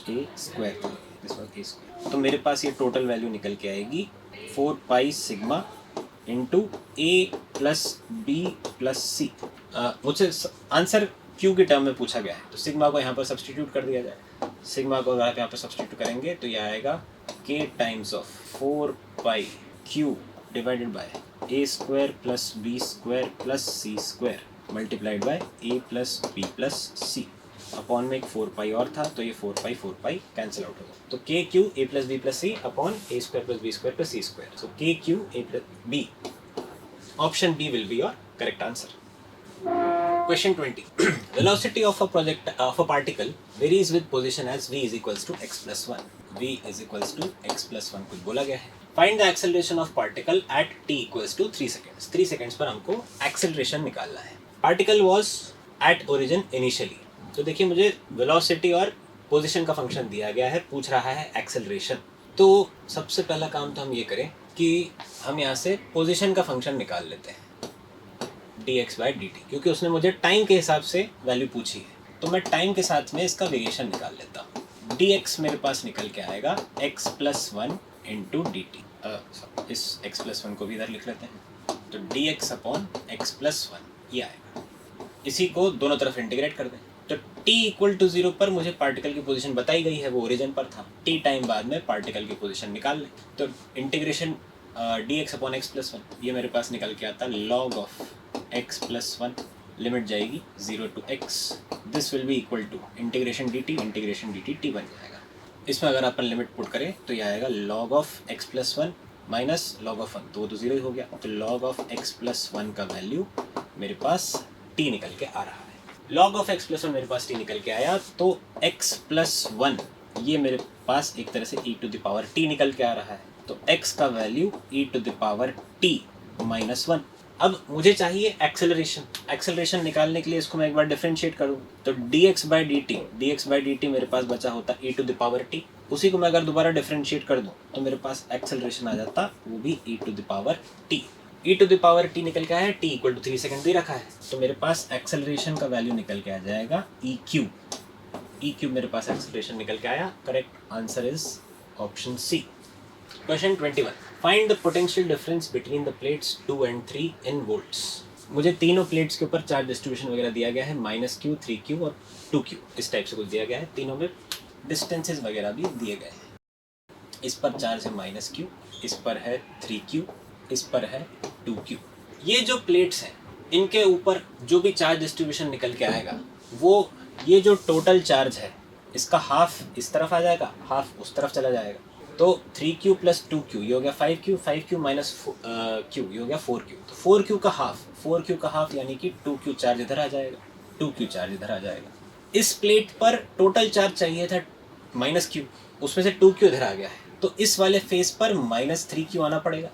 a² था, दिस वाज a²। तो मेरे पास ये टोटल वैल्यू निकल के आएगी 4π sigma into a plus b plus c। मुझसे आंसर Q के टर्म में पूछा गया है तो सिग्मा को यहाँ पर सब्सटीट्यूट कर दिया जाए। सिग्मा को अगर आप यहाँ पर सब्सटीट्यूट करेंगे तो यह आएगा k times of 4πq divided by a² plus b² plus c² multiplied by a plus b plus c। Upon में एक 4π और था तो ये 4π कैंसिल आउट हो गया, तो KQ a plus b plus c upon a² plus b² plus c²। So KQ a plus b, option B will be your correct answer. Question 20. Velocity of a particle varies with position as v is equals to x plus 1. v is equals to x plus 1 कुछ बोला गया है। Find the acceleration of particle at t equals to 3 seconds. 3 seconds पर हमको acceleration निकालना है। Particle was at origin initially. तो देखिए मुझे velocity और position का फंक्शन दिया गया है, पूछ रहा है acceleration। तो सबसे पहला काम तो हम ये करें कि हम यहाँ से पोजीशन का फंक्शन निकाल लेते हैं dx/dt, क्योंकि उसने मुझे टाइम के हिसाब से वैल्यू पूछी है तो मैं टाइम के साथ में इसका वेरिएशन निकाल लेता हूँ। dx मेरे पास निकल के आएगा x plus one into D T. इस x प्लस वन को भी इधर लिख लेते हैं, तो dx upon x plus one ये आएगा। इसी को दोनों तरफ इंटीग्रेट कर दें, तो t इक्वल टू 0 पर मुझे पार्टिकल की पोजीशन बताई गई है, वो ओरिजिन पर था। t टाइम बाद में पार्टिकल की पोजीशन निकाल लें, तो integration dx upon x plus one ये मेरे पास निकल के आता log of x plus one, limit जाएगी 0 to x, this will be equal to integration dt t बन जाएगा। इसमें अगर अपन लिमिट पुट करें तो ये आएगा log of x plus one minus log of one, तो वो तो 0 ही हो गया। तो log of x plus one का वैल्यू मेरे पास t निकल के आ रहा है। log of x plus one मेरे पास t निकल के आया, तो x प्लस वन ये मेरे पास एक तरह से e to the power t निकल के आ रहा है, तो x का value e to the power t minus one. अब मुझे चाहिए एक्सेलरेशन निकालने के लिए इसको मैं एक बार डिफरेंशिएट करूँ, तो dx बाई dt मेरे पास बचा होता e to the power t, उसी को मैं अगर दोबारा डिफरेंशिएट कर दूँ तो मेरे पास एक्सेलरेशन आ जाता, वो भी e to the power t। e to the power t निकल के आया है, t इक्वल टू 3 सेकंड दे रखा है, तो मेरे पास एक्सेलरेशन का वैल्यू निकल के आ जाएगा e क्यू मेरे पास एक्सेलरेशन निकल के आया। Correct answer is option C. Question 21, find the potential difference between the plates 2 and 3 in volts. मुझे तीनों प्लेट्स के ऊपर चार्ज डिस्ट्रीब्यूशन वगैरह दिया गया है, -q, 3q और 2q, इस टाइप से कुछ दिया गया है। तीनों में डिस्टेंसेस वगैरह भी दिए गए हैं। इस पर चार्ज है -q, इस पर है 3q, इस पर है 2q। ये जो प्लेट्स हैं इनके ऊपर जो भी चार्ज डिस्ट्रीब्यूशन निकल के आएगा, वो ये जो टोटल चार्ज है इसका हाफ इस तरफ आ जाएगा, हाफ उस तरफ चला जाएगा। तो 3q प्लस 2q ये हो गया 5q माइनस q ये हो गया 4q, तो 4q का हाफ यानी कि 2q चार्ज इधर आ जाएगा, 2q चार्ज इधर आ जाएगा। इस प्लेट पर टोटल चार्ज चाहिए था -q, उसमें से 2q इधर आ गया है, तो इस वाले फेस पर -3q आना पड़ेगा।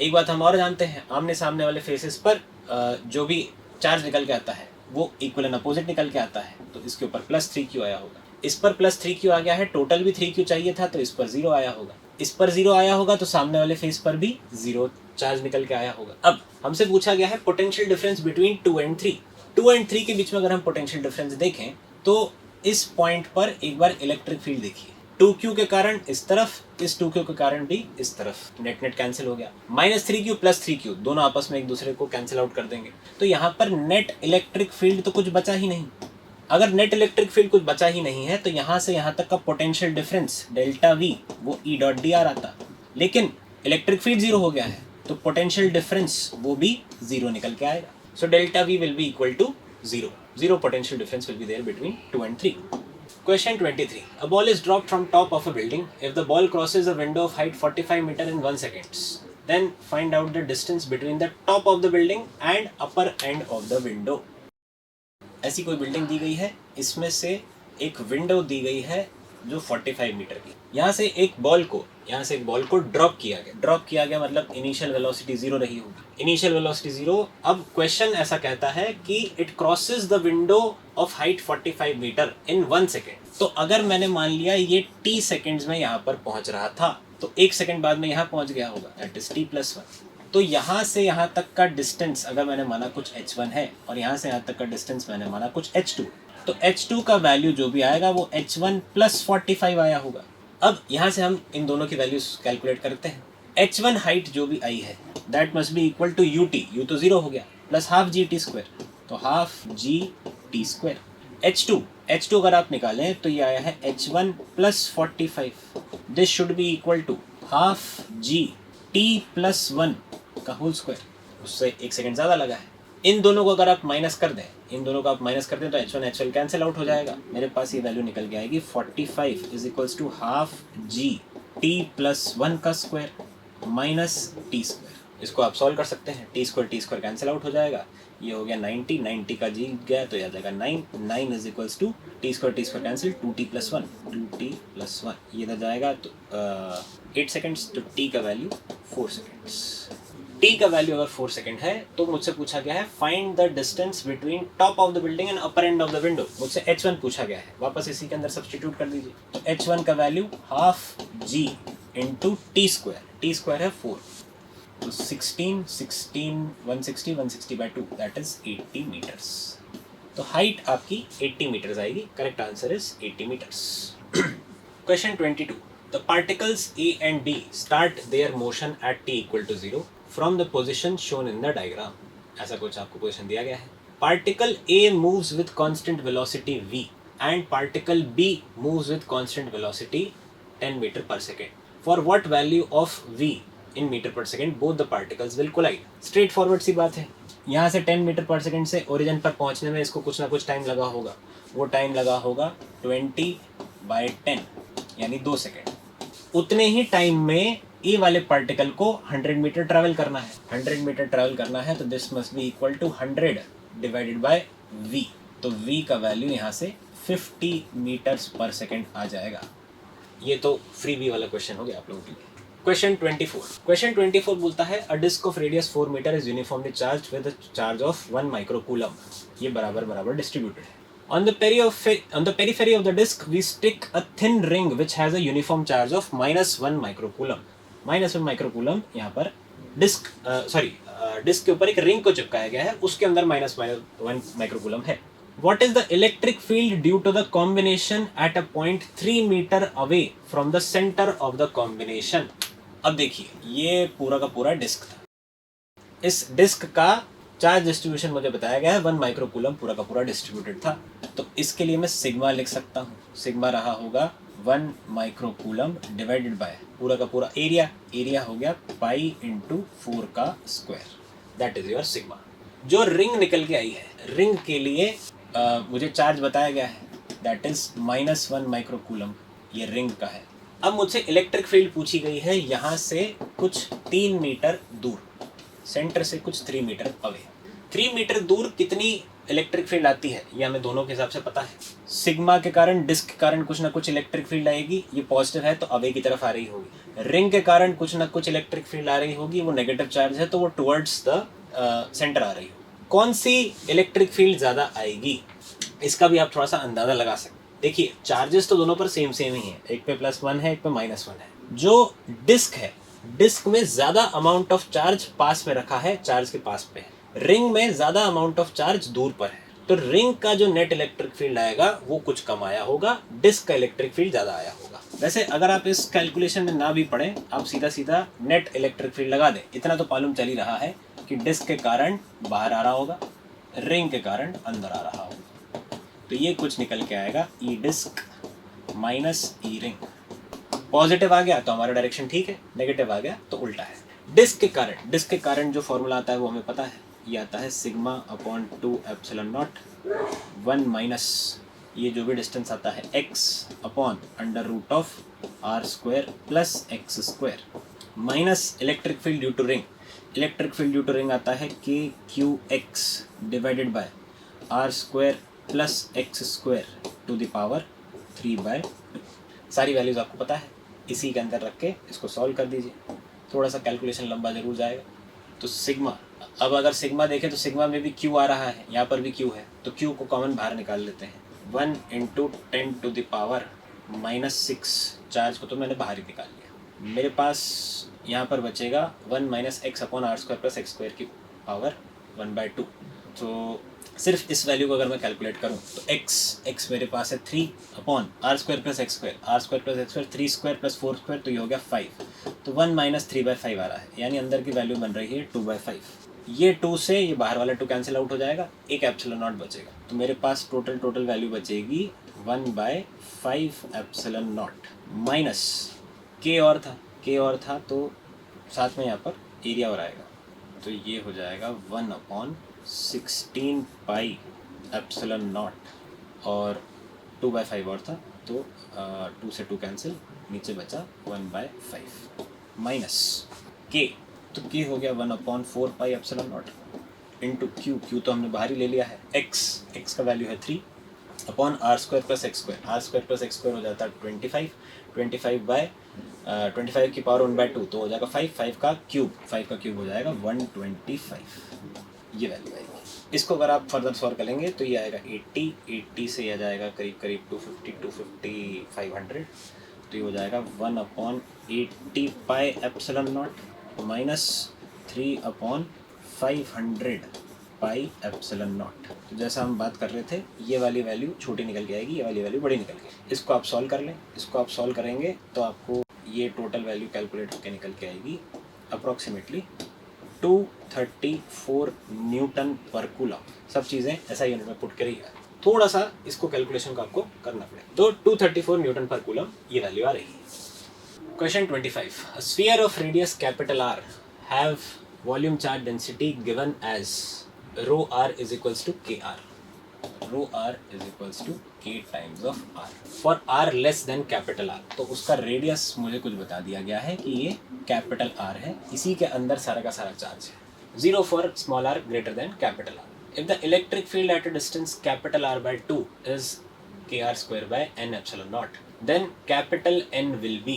एक बात हम और जानते हैं, आमने सामने वाले फेसेस पर जो भी चार्ज निकल के आता है वो इक्वल एंड अपोजिट निकल के आता है, तो इसके ऊपर +3q आया होगा। इस पर +3q आ गया है, टोटल भी 3q चाहिए था, तो इस पर 0 आया होगा। इस पर 0 आया होगा तो सामने वाले फेस पर भी 0 चार्ज निकल के आया होगा। अब हमसे पूछा गया है potential difference between 2 and 3। 2 and 3 के बीच में अगर हम पोटेंशियल डिफरेंस देखें तो इस पॉइंट पर एक बार इलेक्ट्रिक फील्ड देखिए, 2q के कारण इस तरफ, इस 2q के कारण भी इस तरफ, नेट कैंसिल हो गया। -3q प्लस 3q दोनों आपस में एक दूसरे को कैंसिल आउट कर देंगे, तो यहाँ पर नेट इलेक्ट्रिक फील्ड तो कुछ बचा ही नहीं। अगर नेट इलेक्ट्रिक फील्ड कुछ बचा ही नहीं है तो यहाँ से यहाँ तक का पोटेंशियल डिफरेंस डेल्टा वी वो ई डॉट डी आर आता, लेकिन इलेक्ट्रिक फील्ड 0 हो गया है तो पोटेंशियल डिफरेंस वो भी 0 निकल के आएगा। So delta V will be equal to 0 potential difference will be there between 2 and 3। Question 23. A ball is dropped from top of a building. If the ball crosses a window of height 45 meter in 1 seconds, then find out the distance between the top of the building and upper end of the window. ऐसी कोई building दी गई है, इसमें से एक window दी गई है जो 45 मीटर की। यहाँ से एक बॉल को ड्रॉप किया गया मतलब इनिशियल वेलोसिटी 0 रही होगी, इनिशियल वेलोसिटी 0। अब क्वेश्चन ऐसा कहता है कि it crosses the window of height 45 metre in 1 second. तो अगर मैंने मान लिया ये t सेकेंड्स में यहाँ पर पहुँच रहा था, तो 1 सेकेंड बाद में यहाँ पहुँच गया होगा, दैट इज t+1। तो यहाँ से यहाँ तक का डिस्टेंस अगर मैंने माना कुछ h1 है और यहाँ से यहाँ तक का डिस्टेंस मैंने माना कुछ h2, तो h2 का वैल्यू जो भी आएगा वो h1 + 45 आया होगा। अब यहाँ से हम इन दोनों की वैल्यूज कैलकुलेट करते हैं। h1 हाइट जो भी आई है that must be equal to ut, u तो 0 हो गया, प्लस हाफ gt², तो हाफ gt²। h2 अगर आप निकालें तो ये आया है h1 + 45, this should be equal to half gt+1 का होल स्क्वायर, उससे 1 सेकंड ज़्यादा लगा है। इन दोनों को अगर आप माइनस कर दें तो h1 h1 कैंसिल आउट हो जाएगा। मेरे पास ये वैल्यू निकल के आएगी 45 = हाफ gt+1 का स्क्वायर माइनस t²। इसको आप सॉल्व कर सकते हैं, t² कैंसिल आउट हो जाएगा, ये हो गया 90 का g गया तो यह आ जाएगा 9 = t² कैंसिल 2t+1 ये इधर जाएगा तो 8 सेकेंड्स, तो t का वैल्यू 4 सेकेंड्स। t का वैल्यू अगर 4 सेकेंड है तो मुझसे पूछा गया है find the distance between top of the building and upper end of the window. मुझसे h1 पूछा गया है, वापस इसी के अंदर सब्स्टिट्यूट कर दीजिए। तो h1 का value half g into t² है 4, तो 160/2 दैट इज 80 मीटर्स। तो हाइट आपकी 80 मीटर्स आएगी। Correct answer is 80 metres. Question 22. The particles A and B start their motion at t equal to 0 from the position shown in the diagram. ऐसा कुछ आपको position दिया गया है. Particle A moves with constant velocity v and particle B moves with constant velocity 10 meter per second. For what value of v in meter per second both the particles will collide? Straight forward सी बात है. यहाँ से 10 metre पर second से origin पर पहुँचने में इसको कुछ ना कुछ टाइम लगा होगा. वो टाइम लगा होगा 20/10 यानी 2 सेकेंड. उतने ही टाइम में ए वाले पार्टिकल को 100 मीटर ट्रैवल करना है. 100 मीटर ट्रैवल करना है तो this must be equal to 100 divided by v. तो वी का वैल्यू यहाँ से 50 मीटर्स पर सेकेंड आ जाएगा. ये तो फ्री वी वाला क्वेश्चन हो गया आप लोगों के लिए. क्वेश्चन 24. क्वेश्चन 24 बोलता है a disc of radius 4 metre is uniformly charged with charge of 1 microcoulomb. ये बराबर बराबर डिस्ट्रीब्यूटेड है. On the periphery of the disk, we stick a thin ring which has a uniform charge of -1 microcoulomb. -1 microcoulomb यहाँ पर disc disc के ऊपर एक ring को चिपकाया गया है, उसके अंदर -1 माइक्रोकूलम है. What is the electric field due to the combination at a point 3 meter away from the center of the combination? अब देखिए ये पूरा का पूरा डिस्क था. इस डिस्क का चार्ज डिस्ट्रीब्यूशन मुझे बताया गया है 1 माइक्रोकूलम पूरा का पूरा डिस्ट्रीब्यूटेड था. तो इसके लिए मैं सिग्मा लिख सकता हूँ. सिग्मा रहा होगा 1 माइक्रोकूलम डिवाइडेड बाय पूरा का पूरा एरिया. एरिया हो गया पाई इंटू 4 का square. That is your sigma. जो रिंग निकल के आई है, रिंग के लिए मुझे चार्ज बताया गया है दैट इज -1 माइक्रोकूलम. ये रिंग का है. अब मुझसे इलेक्ट्रिक फील्ड पूछी गई है यहाँ से कुछ 3 मीटर दूर, सेंटर से कुछ 3 मीटर अवे. 3 मीटर दूर कितनी इलेक्ट्रिक फील्ड आती है ये हमें दोनों के हिसाब से पता है. सिग्मा के कारण, डिस्क के कारण कुछ ना कुछ इलेक्ट्रिक फील्ड आएगी. ये पॉजिटिव है तो अवे की तरफ आ रही होगी. रिंग के कारण कुछ ना कुछ इलेक्ट्रिक फील्ड आ रही होगी, वो नेगेटिव चार्ज है तो वो टुवर्ड्स द सेंटर आ रही होगी. कौन सी इलेक्ट्रिक फील्ड ज़्यादा आएगी इसका भी आप थोड़ा सा अंदाज़ा लगा सकते. देखिए चार्जेस तो दोनों पर सेम ही है. एक पे +1 है, एक पे -1 है. जो डिस्क है, डिस्क में ज़्यादा अमाउंट ऑफ चार्ज पास में रखा है, चार्ज के पास पे है. रिंग में ज़्यादा अमाउंट ऑफ चार्ज दूर पर है. तो रिंग का जो नेट इलेक्ट्रिक फील्ड आएगा वो कुछ कम आया होगा, डिस्क का इलेक्ट्रिक फील्ड ज़्यादा आया होगा. वैसे अगर आप इस कैलकुलेशन में ना भी पढ़ें, आप सीधा सीधा नेट इलेक्ट्रिक फील्ड लगा दें. इतना तो मालूम चल ही रहा है कि डिस्क के कारण बाहर आ रहा होगा, रिंग के कारण अंदर आ रहा होगा. तो ये कुछ निकल के आएगा ई डिस्क माइनस ई रिंग. पॉजिटिव आ गया तो हमारा डायरेक्शन ठीक है, नेगेटिव आ गया तो उल्टा है. डिस्क के कारण जो फॉर्मूला आता है वो हमें पता है. ये आता है sigma upon 2 epsilon naught 1 minus ये जो भी डिस्टेंस आता है x upon under root of r square plus x square minus electric field due to ring. Electric field due to ring आता है KQX divided by r square plus x square to the power 3/2. सारी values आपको पता है. इसी के अंदर रख के इसको सॉल्व कर दीजिए. थोड़ा सा कैलकुलेशन लंबा ज़रूर जाएगा. तो सिग्मा, अब अगर सिग्मा देखें तो सिग्मा में भी Q आ रहा है, यहाँ पर भी Q है, तो Q को कॉमन बाहर निकाल लेते हैं. 1 × 10⁻⁻⁻6 चार्ज को तो मैंने बाहर ही निकाल लिया. मेरे पास यहाँ पर बचेगा 1 - x upon r square plus x square की पावर 1/2. तो सिर्फ इस वैल्यू को अगर मैं कैलकुलेट करूँ तो x मेरे पास है 3 upon r square plus x square, r square plus x square 3 square plus 4 square, तो ये हो गया 5. तो 1 - 3/5 आ रहा है, यानी अंदर की वैल्यू बन रही है 2/5. ये 2 से ये बाहर वाला 2 कैंसिल आउट हो जाएगा, एक एप्सिलॉन नॉट बचेगा. तो मेरे पास टोटल वैल्यू बचेगी 1/5 एप्सिलॉन नॉट माइनस k और था तो साथ में यहाँ पर एरिया और आएगा. तो ये हो जाएगा 1/16 पाई एप्सिलॉन नॉट और 2/5 और था तो 2 से 2 कैंसिल, नीचे बचा 1/5 माइनस k. तो k हो गया 1/4 pi epsilon not into Q तो हमने बाहर ही ले लिया है. x का वैल्यू है 3 upon r square plus x square, r square plus x square हो जाता है 25 की पावर 1/2 तो हो जाएगा 5 का क्यूब हो जाएगा 125. ये वैल्यू आएगी. इसको अगर आप फर्दर सॉल्व करेंगे तो ये आएगा 80 से आ जाएगा करीब 250 500. तो ये हो जाएगा 1/80 pi epsilon not minus 3/500 pi epsilon naught. तो जैसा हम बात कर रहे थे, ये वाली वैल्यू छोटी निकल के आएगी, ये वाली वैल्यू बड़ी निकल के आएगी। इसको आप सॉल्व कर लें, इसको आप सॉल्व करेंगे तो आपको ये टोटल वैल्यू कैलकुलेट होकर निकल के आएगी अप्रॉक्सीमेटली 234 न्यूटन पर कूलम। सब चीज़ें ऐसा यूनिट में पुट करिएगा, थोड़ा सा इसको कैलकुलेशन को आपको करना पड़ेगा। तो 234 न्यूटन पर कूलम ये वैल्यू आ रही है। Question 25, a sphere of radius capital r have volume charge density given as rho r is equals to k r, rho r is equals to k times of r for r less than capital r. तो उसका radius मुझे कुछ बता दिया गया है कि ये कैपिटल आर है, इसी के अंदर सारा का सारा चार्ज है। 0 for small r greater than capital r. If the electric field at a distance capital R by 2 is kr square by n epsilon naught, then capital N will be।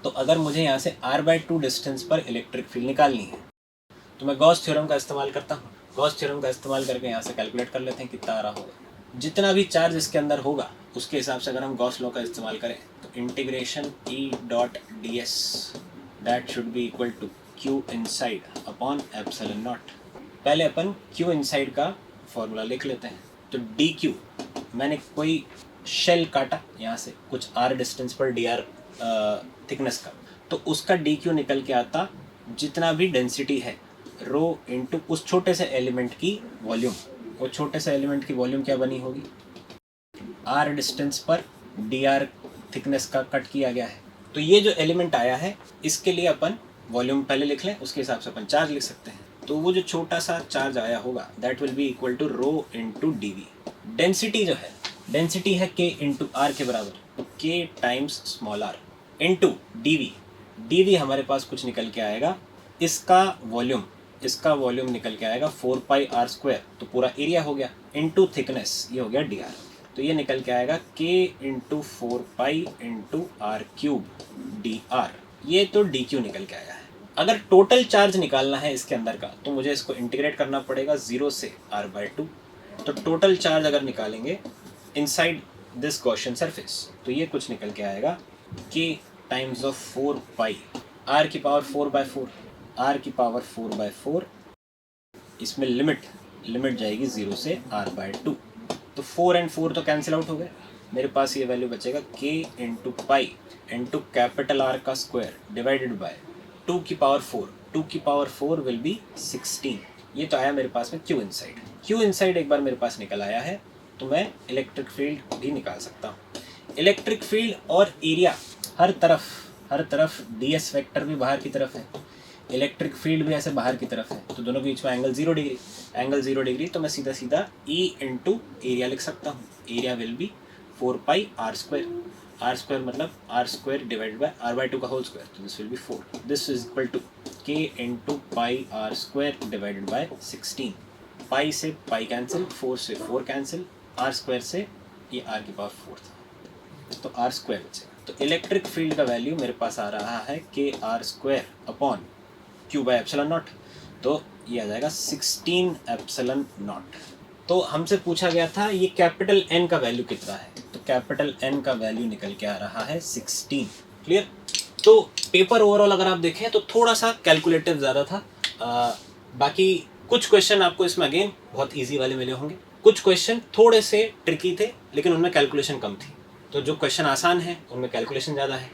तो अगर मुझे यहाँ से R by 2 डिस्टेंस पर electric field निकालनी है तो मैं गॉस थ्योरम का इस्तेमाल करता हूँ। गॉस थ्योरम का इस्तेमाल करके यहाँ से कैलकुलेट कर लेते हैं कितना आ रहा होगा। जितना भी चार्ज इसके अंदर होगा उसके हिसाब से अगर हम गॉस लॉ का इस्तेमाल करें तो integration E dot ds that should be equal to Q inside upon epsilon naught. पहले अपन Q इनसाइड का फॉर्मूला लिख लेते हैं। तो dq, मैंने कोई शेल काटा यहाँ से कुछ r डिस्टेंस पर dr थिकनेस का, तो उसका dq निकल के आता जितना भी डेंसिटी है रो इनटू उस छोटे से एलिमेंट की वॉल्यूम। वो छोटे से एलिमेंट की वॉल्यूम क्या बनी होगी, r डिस्टेंस पर dr थिकनेस का कट किया गया है। तो ये जो एलिमेंट आया है इसके लिए अपन वॉल्यूम पहले लिख लें, उसके हिसाब से अपन चार्ज लिख सकते हैं। तो वो जो छोटा सा चार्ज आया होगा that will be equal to rho into d v. Density जो है, डेंसिटी है के इंटू आर के बराबर, तो k times small r into d v. D v हमारे पास कुछ निकल के आएगा, इसका वॉल्यूम निकल के आएगा 4 पाई आर स्क्वायर, तो पूरा एरिया हो गया, इंटू थिकनेस ये हो गया डी आर। तो ये निकल के आएगा k into 4 pi into r cube d r. ये तो डी क्यू निकल के आया है। अगर टोटल चार्ज निकालना है इसके अंदर का तो मुझे इसको इंटीग्रेट करना पड़ेगा 0 से r by 2। तो टोटल चार्ज अगर निकालेंगे इनसाइड दिस गॉसियन सरफेस तो ये कुछ निकल के आएगा k times of 4 pi r की पावर 4 by 4, r की पावर 4 by 4। इसमें लिमिट जाएगी 0 से r by 2। तो 4 and 4 तो कैंसिल आउट हो गए, मेरे पास ये वैल्यू बचेगा k into pi into capital R का स्क्वायर डिवाइडेड बाय 2 की पावर 4। 2 की पावर 4 विल बी 16। ये तो आया मेरे पास में Q इनसाइड। Q इनसाइड एक बार मेरे पास निकल आया है तो मैं इलेक्ट्रिक फील्ड भी निकाल सकता हूँ। इलेक्ट्रिक फील्ड और एरिया हर तरफ ds वेक्टर भी बाहर की तरफ है, इलेक्ट्रिक फील्ड भी ऐसे बाहर की तरफ है, तो दोनों के बीच में एंगल 0 डिग्री। एंगल 0 डिग्री तो मैं सीधा E इंटू एरिया लिख सकता हूँ। Area will be 4 pi r square मतलब r square divide by r by 2 का होल स्क्वायर, तो this will be 4। This is equal to k into pi r square divided by 16। Pi से pi cancel, 4 से 4 cancel, are square से ये r की power 4 था, तो आर स्क्वायर बचेगा। तो इलेक्ट्रिक फील्ड का वैल्यू मेरे पास आ रहा है k r square upon q by epsilon naught, तो ये आ जाएगा 16 एप्सिलॉन नॉट। तो हमसे पूछा गया था ये कैपिटल N का वैल्यू कितना है, तो कैपिटल N का वैल्यू निकल के आ रहा है 16। क्लियर। तो पेपर ओवरऑल अगर आप देखें तो थोड़ा सा कैलकुलेटिव ज़्यादा था। बाकी कुछ क्वेश्चन आपको इसमें अगेन बहुत इजी वाले मिले होंगे, कुछ क्वेश्चन थोड़े से ट्रिकी थे लेकिन उनमें कैलकुलेशन कम थी। तो जो क्वेश्चन आसान है उनमें कैलकुलेशन ज़्यादा है,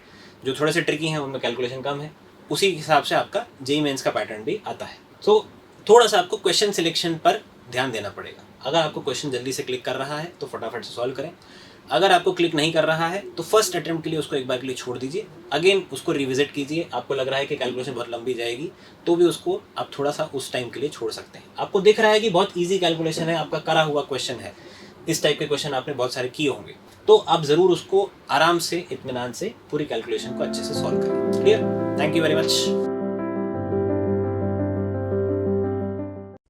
जो थोड़े से ट्रिकी हैं उनमें कैलकुलेशन कम है। उसी हिसाब से आपका जेईई मेंस का पैटर्न भी आता है। तो थोड़ा सा आपको क्वेश्चन सिलेक्शन पर ध्यान देना पड़ेगा। अगर आपको क्वेश्चन जल्दी से क्लिक कर रहा है तो फटाफट से सॉल्व करें, अगर आपको क्लिक नहीं कर रहा है तो फर्स्ट अटेम्प्ट के लिए उसको एक बार के लिए छोड़ दीजिए, अगेन उसको रिविजिट कीजिए। आपको लग रहा है कि कैलकुलेशन बहुत लंबी जाएगी तो भी उसको आप थोड़ा सा उस टाइम के लिए छोड़ सकते हैं। आपको दिख रहा है कि बहुत ईजी कैलकुलेशन है, आपका करा हुआ क्वेश्चन है, इस टाइप के क्वेश्चन आपने बहुत सारे किए होंगे, तो आप ज़रूर उसको आराम से इत्मीनान से पूरी कैलकुलेशन को अच्छे से सॉल्व करें। Clear. Thank you very much.